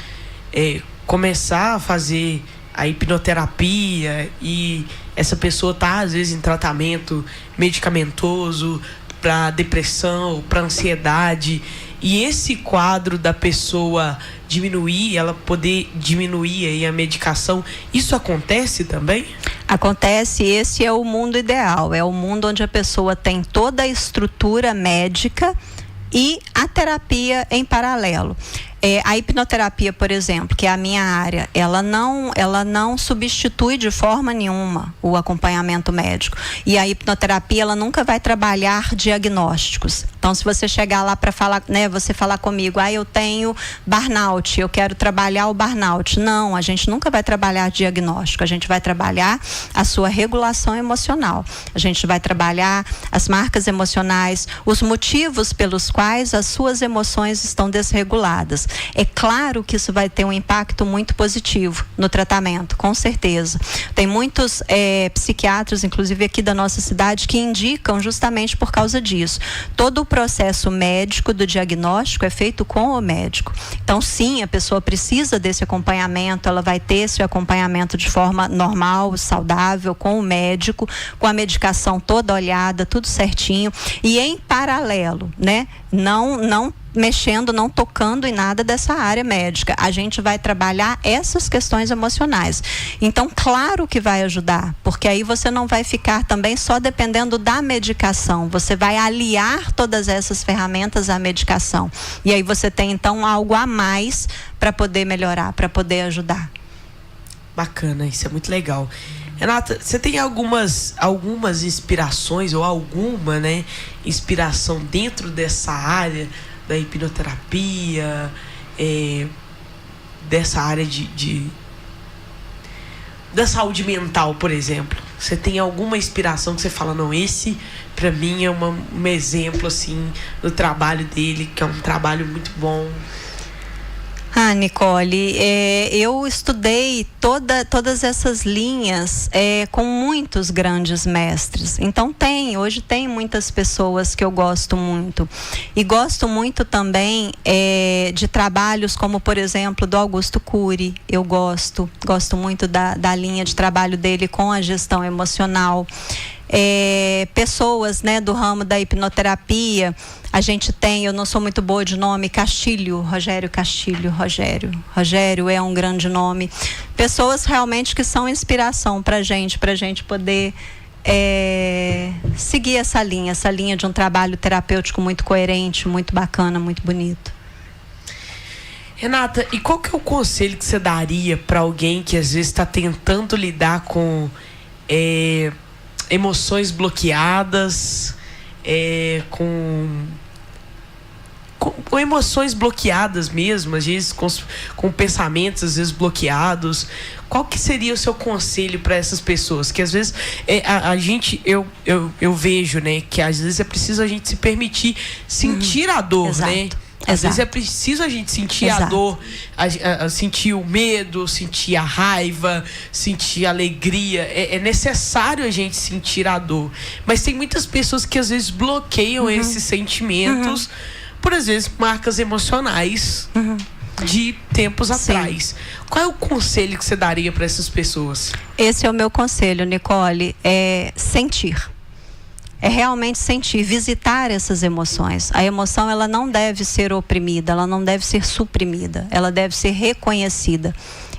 começar a fazer a hipnoterapia e essa pessoa tá, às vezes, em tratamento medicamentoso para depressão, para ansiedade, e esse quadro da pessoa diminuir, ela poder diminuir aí a medicação, isso acontece também? Acontece, esse é o mundo ideal, é o mundo onde a pessoa tem toda a estrutura médica e a terapia em paralelo. A hipnoterapia, por exemplo, que é a minha área, ela não substitui de forma nenhuma o acompanhamento médico. E a hipnoterapia, ela nunca vai trabalhar diagnósticos. Então, se você chegar lá para falar, né, você falar comigo, eu tenho burnout, eu quero trabalhar o burnout. Não, a gente nunca vai trabalhar diagnóstico, a gente vai trabalhar a sua regulação emocional. A gente vai trabalhar as marcas emocionais, os motivos pelos quais as suas emoções estão desreguladas. É claro que isso vai ter um impacto muito positivo no tratamento, com certeza. Tem muitos psiquiatras, inclusive aqui da nossa cidade, que indicam justamente por causa disso. Todo o processo médico do diagnóstico é feito com o médico. Então, sim, a pessoa precisa desse acompanhamento, ela vai ter esse acompanhamento de forma normal, saudável, com o médico, com a medicação toda olhada, tudo certinho. E em paralelo, né? não mexendo, não tocando em nada dessa área médica. A gente vai trabalhar essas questões emocionais. Então, claro que vai ajudar, porque aí você não vai ficar também só dependendo da medicação. Você vai aliar todas essas ferramentas à medicação. E aí você tem, então, algo a mais para poder melhorar, para poder ajudar. Bacana, isso é muito legal. Renata, você tem algumas inspirações ou alguma, né, inspiração dentro dessa área da hipnoterapia, dessa área da saúde mental, por exemplo? Você tem alguma inspiração que você fala, não, esse pra mim é um exemplo assim do trabalho dele, que é um trabalho muito bom? Nicole, eu estudei todas essas linhas com muitos grandes mestres. Então hoje tem muitas pessoas que eu gosto muito. E gosto muito também de trabalhos como, por exemplo, do Augusto Cury. Eu gosto muito da linha de trabalho dele com a gestão emocional. Pessoas, né, do ramo da hipnoterapia. A gente tem, eu não sou muito boa de nome, Rogério Castilho. Rogério é um grande nome. Pessoas realmente que são inspiração pra gente poder seguir essa linha de um trabalho terapêutico muito coerente, muito bacana, muito bonito. Renata, e qual que é o conselho que você daria para alguém que às vezes está tentando lidar com emoções bloqueadas, com emoções bloqueadas mesmo, às vezes com pensamentos às vezes bloqueados? Qual que seria o seu conselho para essas pessoas? Que às vezes eu vejo, né, que às vezes é preciso a gente se permitir sentir a dor, Exato. né? Às vezes é preciso a gente sentir a dor, sentir o medo, sentir a raiva, sentir a alegria. É necessário a gente sentir a dor. Mas tem muitas pessoas que às vezes bloqueiam esses sentimentos por, às vezes, marcas emocionais de tempos atrás. Qual é o conselho que você daria para essas pessoas? Esse é o meu conselho, Nicole, sentir. É realmente sentir, visitar essas emoções. A emoção, ela não deve ser oprimida, ela não deve ser suprimida, ela deve ser reconhecida,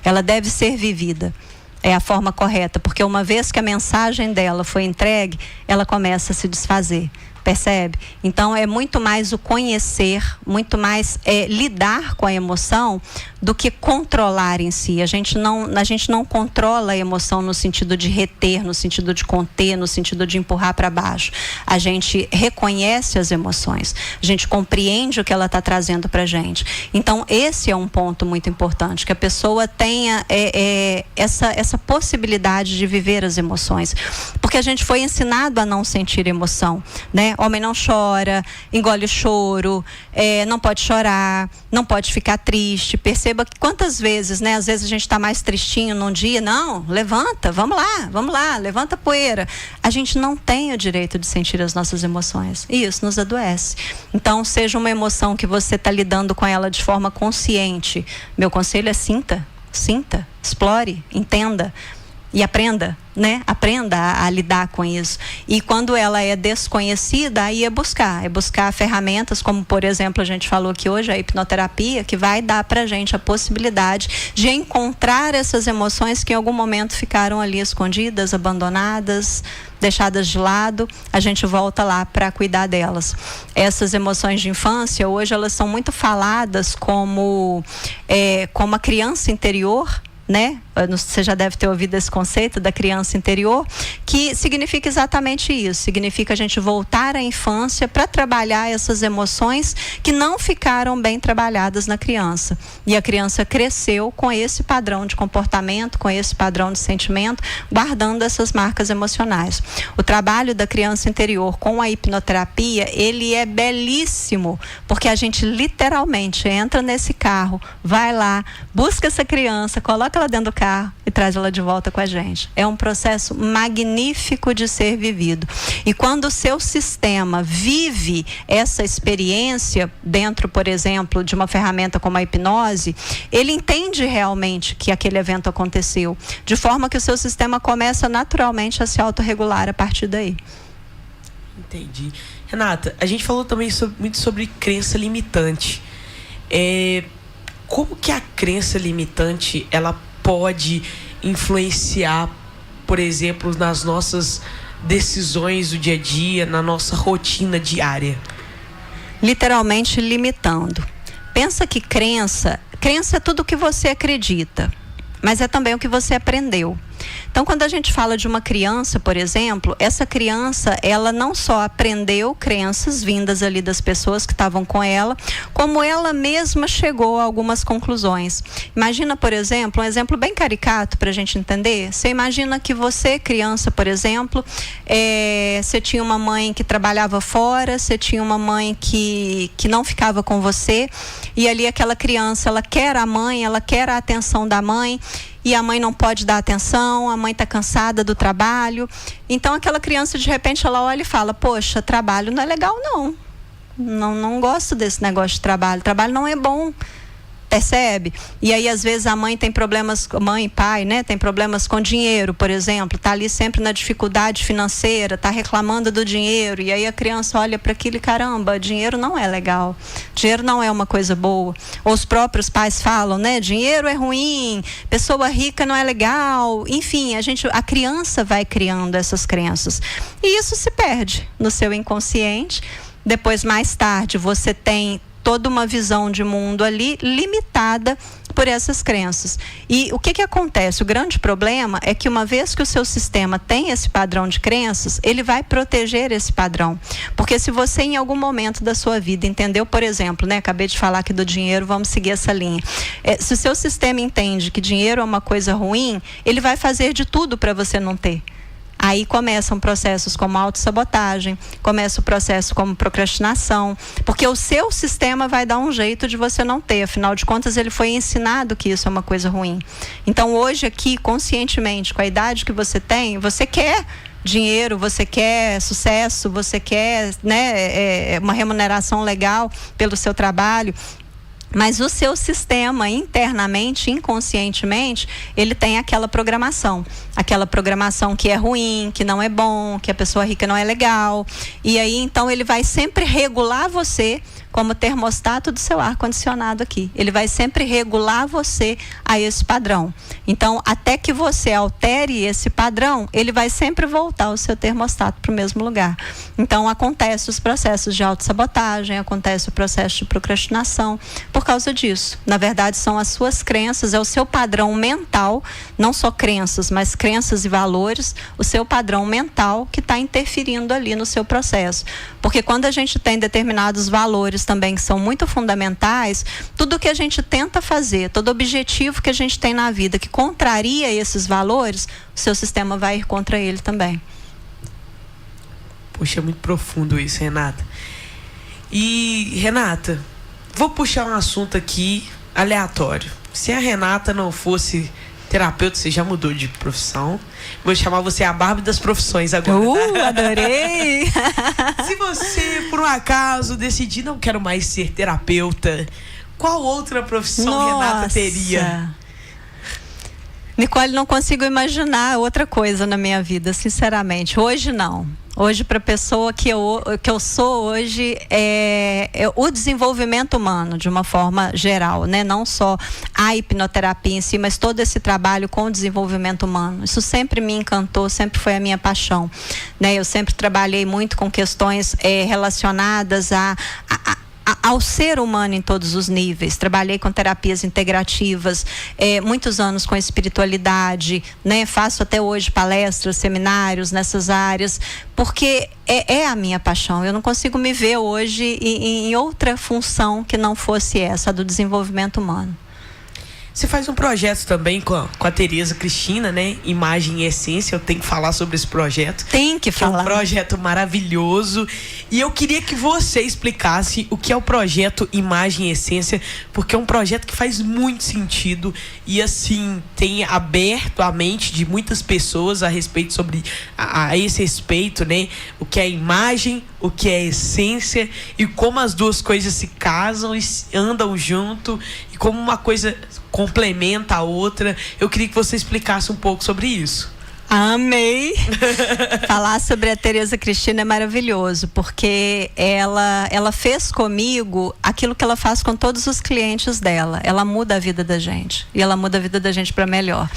ela deve ser vivida. É a forma correta, porque uma vez que a mensagem dela foi entregue, ela começa a se desfazer. Percebe? Então é muito mais o conhecer, muito mais lidar com a emoção do que controlar em si. A gente não controla a emoção no sentido de reter, no sentido de conter, no sentido de empurrar para baixo. A gente reconhece as emoções, a gente compreende o que ela está trazendo para a gente. Então esse é um ponto muito importante, que a pessoa tenha essa possibilidade de viver as emoções, porque a gente foi ensinado a não sentir emoção, né? Homem não chora, engole o choro, não pode chorar, não pode ficar triste. Perceba que quantas vezes, né? Às vezes a gente está mais tristinho num dia. Não, levanta, vamos lá, levanta a poeira. A gente não tem o direito de sentir as nossas emoções. E isso nos adoece. Então, seja uma emoção que você está lidando com ela de forma consciente. Meu conselho é sinta, explore, entenda e aprenda, né? Aprenda a lidar com isso. E quando ela é desconhecida, aí é buscar ferramentas como, por exemplo, a gente falou aqui hoje, a hipnoterapia, que vai dar pra gente a possibilidade de encontrar essas emoções que em algum momento ficaram ali escondidas, abandonadas, deixadas de lado. A gente volta lá para cuidar delas. Essas emoções de infância, hoje elas são muito faladas como a criança interior, né? Você já deve ter ouvido esse conceito da criança interior, que significa exatamente isso. Significa a gente voltar à infância para trabalhar essas emoções que não ficaram bem trabalhadas na criança. E a criança cresceu com esse padrão de comportamento, com esse padrão de sentimento, guardando essas marcas emocionais. O trabalho da criança interior com a hipnoterapia, ele é belíssimo, porque a gente literalmente entra nesse carro, vai lá, busca essa criança, coloca ela dentro do carro e traz ela de volta com a gente. É um processo magnífico de ser vivido. E quando o seu sistema vive essa experiência dentro, por exemplo, de uma ferramenta como a hipnose, ele entende realmente que aquele evento aconteceu, de forma que o seu sistema começa naturalmente a se autorregular a partir daí. Entendi. Renata, a gente falou também muito sobre crença limitante. Como que a crença limitante ela pode influenciar, por exemplo, nas nossas decisões do dia a dia, na nossa rotina diária? Literalmente limitando. Pensa que crença é tudo o que você acredita, mas é também o que você aprendeu. Então, quando a gente fala de uma criança, por exemplo, essa criança, ela não só aprendeu crenças vindas ali das pessoas que estavam com ela, como ela mesma chegou a algumas conclusões. Imagina, por exemplo, um exemplo bem caricato para a gente entender. Você imagina que você, criança, por exemplo, você tinha uma mãe que trabalhava fora, você tinha uma mãe que não ficava com você, e ali aquela criança, ela quer a mãe, ela quer a atenção da mãe, e a mãe não pode dar atenção, a mãe está cansada do trabalho. Então aquela criança, de repente, ela olha e fala: poxa, trabalho não é legal não. Não gosto desse negócio de trabalho não é bom. Percebe? E aí, às vezes, a mãe tem problemas, mãe e pai, né? Tem problemas com dinheiro, por exemplo. Está ali sempre na dificuldade financeira, está reclamando do dinheiro. E aí a criança olha para aquilo e, caramba, dinheiro não é legal. Dinheiro não é uma coisa boa. Ou os próprios pais falam, né? Dinheiro é ruim, pessoa rica não é legal. Enfim, a criança vai criando essas crenças. E isso se perde no seu inconsciente. Depois, mais tarde, você tem toda uma visão de mundo ali limitada por essas crenças. E o que acontece? O grande problema é que, uma vez que o seu sistema tem esse padrão de crenças, ele vai proteger esse padrão. Porque se você, em algum momento da sua vida, entendeu, por exemplo, né, acabei de falar aqui do dinheiro, vamos seguir essa linha. Se o seu sistema entende que dinheiro é uma coisa ruim, ele vai fazer de tudo para você não ter. Aí começam processos como autossabotagem, começa o processo como procrastinação, porque o seu sistema vai dar um jeito de você não ter. Afinal de contas, ele foi ensinado que isso é uma coisa ruim. Então, hoje aqui, conscientemente, com a idade que você tem, você quer dinheiro, você quer sucesso, você quer, né, uma remuneração legal pelo seu trabalho. Mas o seu sistema, internamente, inconscientemente, ele tem aquela programação que é ruim, que não é bom, que a pessoa rica não é legal. E aí, então, ele vai sempre regular você como termostato do seu ar-condicionado aqui. Ele vai sempre regular você a esse padrão. Então, até que você altere esse padrão, ele vai sempre voltar o seu termostato para o mesmo lugar. Então, acontece os processos de autossabotagem, acontece o processo de procrastinação por causa disso. Na verdade, são as suas crenças, é o seu padrão mental, não só crenças, mas crenças e valores, o seu padrão mental que está interferindo ali no seu processo. Porque quando a gente tem determinados valores também que são muito fundamentais, tudo que a gente tenta fazer, todo objetivo que a gente tem na vida que contraria esses valores, o seu sistema vai ir contra ele também. Poxa, é muito profundo isso, Renata. E, Renata, vou puxar um assunto aqui aleatório. Se a Renata não fosse terapeuta, você já mudou de profissão. Vou chamar você a Barbie das profissões agora. Adorei! Se você, por um acaso, decidir não quero mais ser terapeuta, qual outra profissão Renata teria? Nicole, não consigo imaginar outra coisa na minha vida, sinceramente. Hoje não. Hoje, para a pessoa que eu sou hoje, é o desenvolvimento humano, de uma forma geral, né? Não só a hipnoterapia em si, mas todo esse trabalho com o desenvolvimento humano. Isso sempre me encantou, sempre foi a minha paixão, né? Eu sempre trabalhei muito com questões relacionadas ao ser humano em todos os níveis. Trabalhei com terapias integrativas, muitos anos com espiritualidade, né? Faço até hoje palestras, seminários nessas áreas, porque é a minha paixão. Eu não consigo me ver hoje em outra função que não fosse essa, a do desenvolvimento humano. Você faz um projeto também com a Tereza Cristina, né? Imagem e Essência. Eu tenho que falar sobre esse projeto. Tem que falar. É um projeto maravilhoso. E eu queria que você explicasse o que é o projeto Imagem e Essência, porque é um projeto que faz muito sentido e, assim, tem aberto a mente de muitas pessoas a respeito a esse respeito, né? O que é imagem, o que é essência e como as duas coisas se casam e andam junto e como uma coisa complementa a outra. Eu queria que você explicasse um pouco sobre isso. Amei! Falar sobre a Tereza Cristina é maravilhoso, porque ela fez comigo aquilo que ela faz com todos os clientes dela. Ela muda a vida da gente, e ela muda a vida da gente para melhor.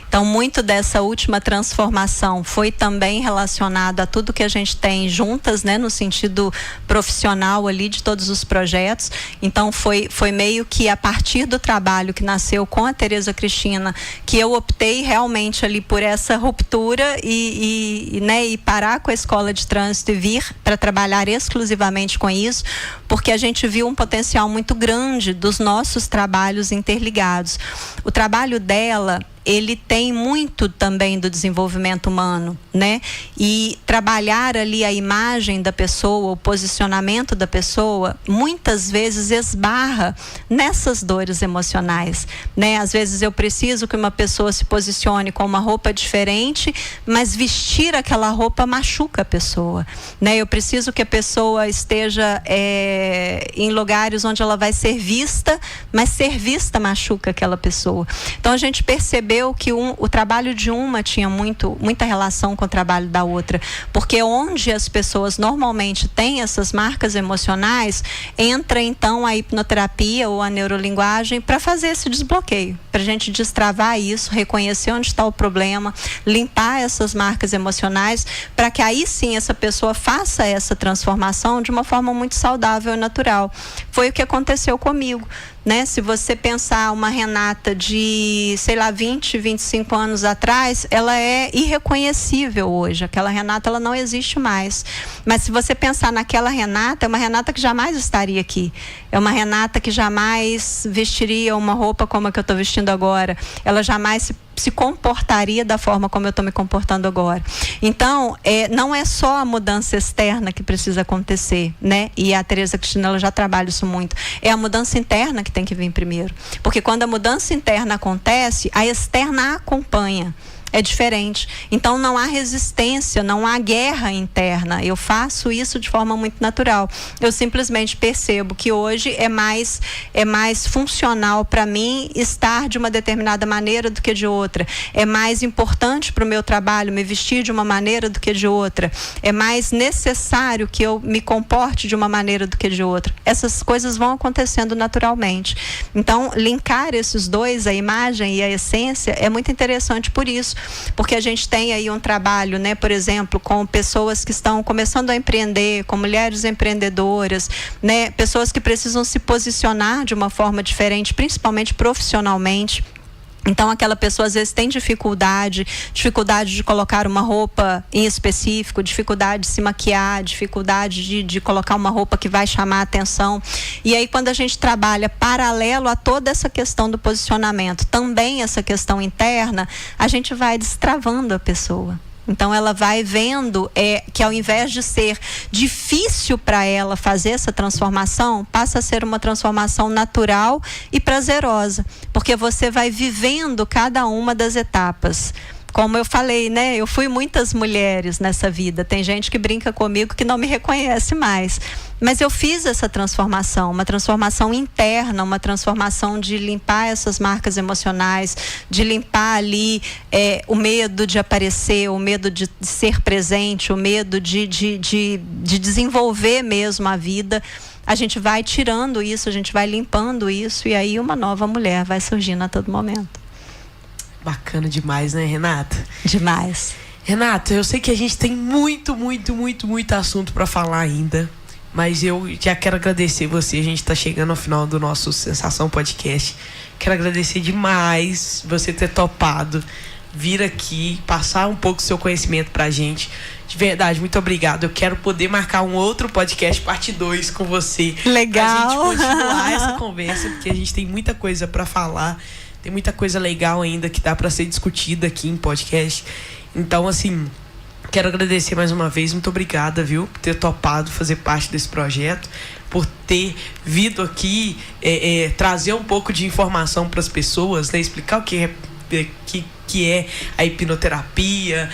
Então, muito dessa última transformação foi também relacionado a tudo que a gente tem juntas, né, no sentido profissional ali de todos os projetos. Então, foi meio que a partir do trabalho que nasceu com a Tereza Cristina que eu optei realmente ali por essa ruptura e parar com a escola de trânsito e vir para trabalhar exclusivamente com isso, porque a gente viu um potencial muito grande dos nossos trabalhos interligados. O trabalho dela, ele tem muito também do desenvolvimento humano, né? E trabalhar ali a imagem da pessoa, o posicionamento da pessoa, muitas vezes esbarra nessas dores emocionais, né? Às vezes eu preciso que uma pessoa se posicione com uma roupa diferente, mas vestir aquela roupa machuca a pessoa, né? Eu preciso que a pessoa esteja em lugares onde ela vai ser vista, mas ser vista machuca aquela pessoa. Então a gente percebeu que o trabalho de uma tinha muita relação com o trabalho da outra, porque onde as pessoas normalmente têm essas marcas emocionais, entra então a hipnoterapia ou a neurolinguagem para fazer esse desbloqueio, para a gente destravar isso, reconhecer onde está o problema, limpar essas marcas emocionais, para que aí sim essa pessoa faça essa transformação de uma forma muito saudável e natural. Foi o que aconteceu comigo, né? Se você pensar uma Renata de, 20, 25 anos atrás, ela é irreconhecível hoje. Aquela Renata, ela não existe mais. Mas se você pensar naquela Renata, é uma Renata que jamais estaria aqui. É uma Renata que jamais vestiria uma roupa como a que eu estou vestindo agora. Ela jamais se comportaria da forma como eu estou me comportando agora. Então, não é só a mudança externa que precisa acontecer, né? E a Tereza Cristina, ela já trabalha isso muito. É a mudança interna que tem que vir primeiro. Porque quando a mudança interna acontece, a externa acompanha. É diferente. Então não há resistência, não há guerra interna. Eu faço isso de forma muito natural. Eu simplesmente percebo que hoje é mais funcional para mim estar de uma determinada maneira do que de outra. É mais importante para o meu trabalho me vestir de uma maneira do que de outra. É mais necessário que eu me comporte de uma maneira do que de outra. Essas coisas vão acontecendo naturalmente. Então, linkar esses dois, a imagem e a essência, é muito interessante por isso. Porque a gente tem aí um trabalho, né, por exemplo, com pessoas que estão começando a empreender, com mulheres empreendedoras, né, pessoas que precisam se posicionar de uma forma diferente, principalmente profissionalmente. Então aquela pessoa às vezes tem dificuldade de colocar uma roupa em específico, dificuldade de se maquiar, dificuldade de colocar uma roupa que vai chamar a atenção. E aí quando a gente trabalha paralelo a toda essa questão do posicionamento, também essa questão interna, a gente vai destravando a pessoa. Então ela vai vendo que ao invés de ser difícil para ela fazer essa transformação, passa a ser uma transformação natural e prazerosa, porque você vai vivendo cada uma das etapas. Como eu falei, né? Eu fui muitas mulheres nessa vida. Tem gente que brinca comigo que não me reconhece mais. Mas eu fiz essa transformação, uma transformação interna, uma transformação de limpar essas marcas emocionais, de limpar ali o medo de aparecer, o medo de ser presente, o medo de desenvolver mesmo a vida. A gente vai tirando isso, a gente vai limpando isso, e aí uma nova mulher vai surgindo a todo momento. Bacana demais, né, Renata? Demais. Renata, eu sei que a gente tem muito assunto para falar ainda, mas eu já quero agradecer você. A gente tá chegando ao final do nosso Sensação Podcast. Quero agradecer demais você ter topado vir aqui, passar um pouco do seu conhecimento pra gente. De verdade, muito obrigado. Eu quero poder marcar um outro podcast, parte 2, com você. Legal. Pra gente continuar essa conversa, porque a gente tem muita coisa para falar. Tem muita coisa legal ainda que dá para ser discutida aqui em podcast. Então, assim, quero agradecer mais uma vez. Muito obrigada, viu? Por ter topado fazer parte desse projeto. Por ter vindo aqui trazer um pouco de informação para as pessoas, né? Explicar o que que é a hipnoterapia,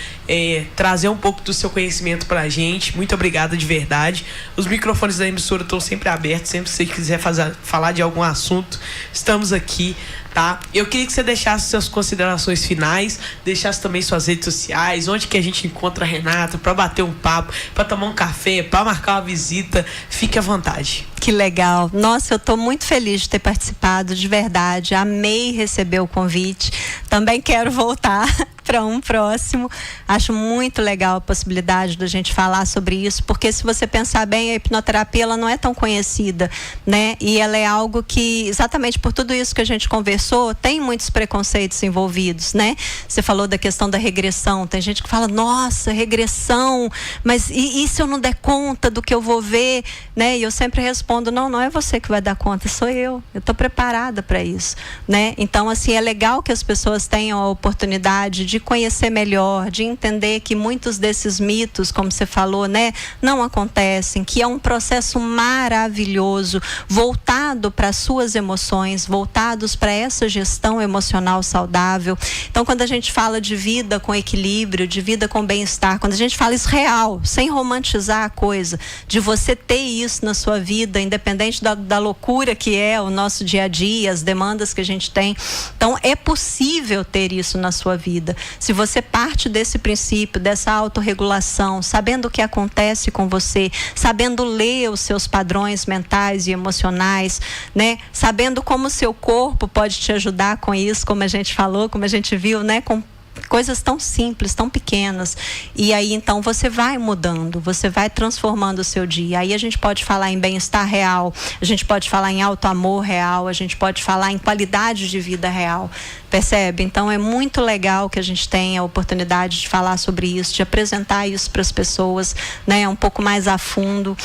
trazer um pouco do seu conhecimento pra gente. Muito obrigado de verdade. Os microfones da emissora estão sempre abertos, sempre que você quiser falar de algum assunto, estamos aqui, tá? Eu queria que você deixasse suas considerações finais, deixasse também suas redes sociais, onde que a gente encontra a Renata, para bater um papo, para tomar um café, para marcar uma visita. Fique à vontade. Que legal. Nossa, eu estou muito feliz de ter participado, de verdade. Amei receber o convite. Também quero voltar para um próximo. Acho muito legal a possibilidade da gente falar sobre isso, porque se você pensar bem, a hipnoterapia ela não é tão conhecida, né? E ela é algo que, exatamente por tudo isso que a gente conversou, tem muitos preconceitos envolvidos, né? Você falou da questão da regressão. Tem gente que fala, nossa, regressão, mas e se eu não der conta do que eu vou ver, né? E eu sempre respondo, não é você que vai dar conta, sou eu. Eu estou preparada para isso, né? Então, assim, é legal que as pessoas tenham a oportunidade de conhecer melhor, de entender que muitos desses mitos, como você falou, né, não acontecem, que é um processo maravilhoso, voltado para as suas emoções, voltados para essa gestão emocional saudável. Então, quando a gente fala de vida com equilíbrio, de vida com bem-estar, quando a gente fala isso real, sem romantizar a coisa, de você ter isso na sua vida, independente da loucura que é o nosso dia a dia, as demandas que a gente tem. Então, é possível ter isso na sua vida. Se você parte desse princípio, dessa autorregulação, sabendo o que acontece com você, sabendo ler os seus padrões mentais e emocionais, né? Sabendo como o seu corpo pode te ajudar com isso, como a gente falou, como a gente viu, né? Com coisas tão simples, tão pequenas. E aí, então, você vai mudando, você vai transformando o seu dia. Aí a gente pode falar em bem-estar real, a gente pode falar em auto-amor real, a gente pode falar em qualidade de vida real. Percebe? Então, é muito legal que a gente tenha a oportunidade de falar sobre isso, de apresentar isso para as pessoas, né, um pouco mais a fundo.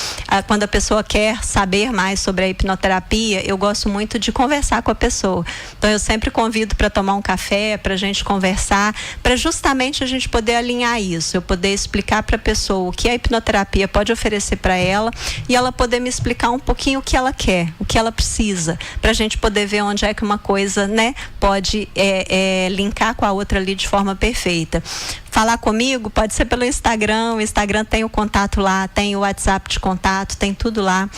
Quando a pessoa quer saber mais sobre a hipnoterapia, eu gosto muito de conversar com a pessoa. Então, eu sempre convido para tomar um café, para a gente conversar, para justamente a gente poder alinhar isso, eu poder explicar para a pessoa o que a hipnoterapia pode oferecer para ela e ela poder me explicar um pouquinho o que ela quer, o que ela precisa, para a gente poder ver onde é que uma coisa, né, pode linkar com a outra ali de forma perfeita. Falar comigo pode ser pelo Instagram, o Instagram tem o contato lá, tem o WhatsApp de contato, tem tudo lá.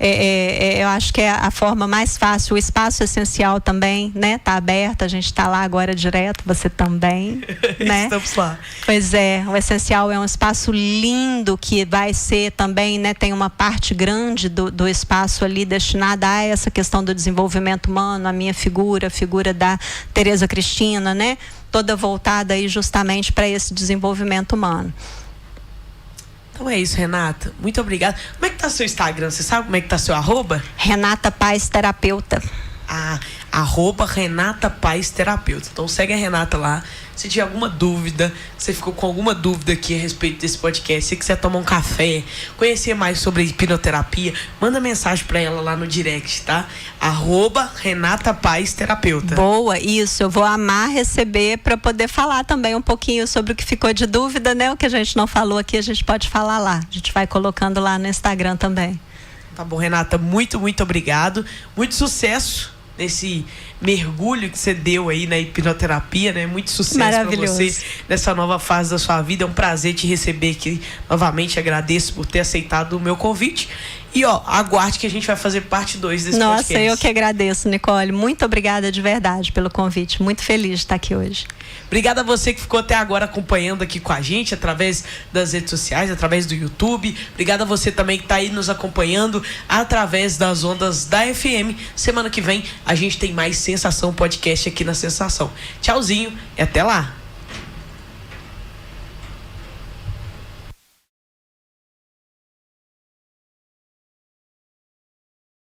Eu acho que é a forma mais fácil. O espaço essencial também, né? Tá aberto, a gente está lá agora direto, você também, né? Estamos lá. Pois é, o essencial é um espaço lindo que vai ser também, né? Tem uma parte grande do espaço ali destinada a essa questão do desenvolvimento humano, a minha figura, a figura da Tereza Cristina, né? Toda voltada aí justamente para esse desenvolvimento humano. Então é isso, Renata. Muito obrigada. Como é que tá seu Instagram? Você sabe como é que tá seu arroba? Renata Paz Terapeuta. Arroba Renata Paz Terapeuta. Então segue a Renata lá. Se tiver alguma dúvida, você ficou com alguma dúvida aqui a respeito desse podcast, se quiser tomar um café, conhecer mais sobre hipnoterapia, manda mensagem pra ela lá no direct, tá? Arroba Renata Paz Terapeuta. Boa, isso. Eu vou amar receber para poder falar também um pouquinho sobre o que ficou de dúvida, né? O que a gente não falou aqui, a gente pode falar lá. A gente vai colocando lá no Instagram também. Tá bom, Renata. Muito, muito obrigado. Muito sucesso nesse mergulho que você deu aí na hipnoterapia, né? Muito sucesso para você nessa nova fase da sua vida. É um prazer te receber aqui novamente. Agradeço por ter aceitado o meu convite. E aguarde que a gente vai fazer parte 2 desse podcast. Nossa, eu que agradeço, Nicole. Muito obrigada de verdade pelo convite. Muito feliz de estar aqui hoje. Obrigada a você que ficou até agora acompanhando aqui com a gente através das redes sociais, através do YouTube. Obrigada a você também que está aí nos acompanhando através das ondas da FM. Semana que vem a gente tem mais Sensação Podcast aqui na Sensação. Tchauzinho e até lá.